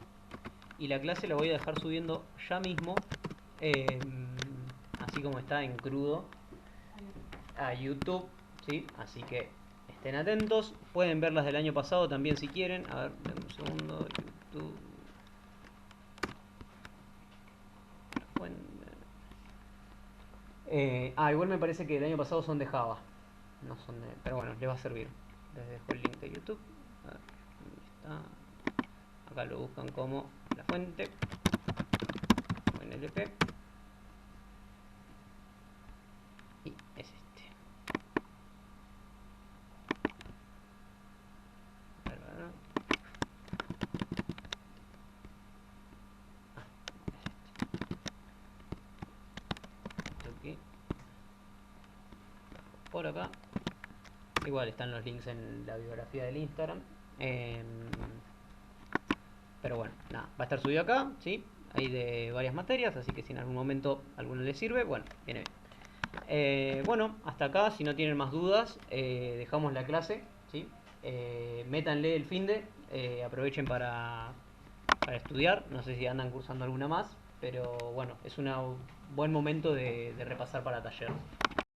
[SPEAKER 1] Y la clase la voy a dejar subiendo ya mismo, así como está en crudo, a YouTube, ¿sí? Así que estén atentos. Pueden ver las del año pasado también si quieren. A ver, denme un segundo. YouTube. Igual me parece que el año pasado son de Java. No son de... Pero bueno, les va a servir. Les dejo el link de YouTube. A ver, ¿dónde está? Acá lo buscan como La Fuente. O en LP. Y es este. A ver, es este. Aquí. Por acá. Igual están los links en la biografía del Instagram. Pero bueno, nada, va a estar subido acá, ¿sí? Hay de varias materias, así que si en algún momento alguno les sirve, bueno, viene bien. Bueno, hasta acá, si no tienen más dudas, dejamos la clase, ¿sí? Métanle el finde, aprovechen para estudiar, no sé si andan cursando alguna más, pero bueno, es un buen momento de repasar para taller.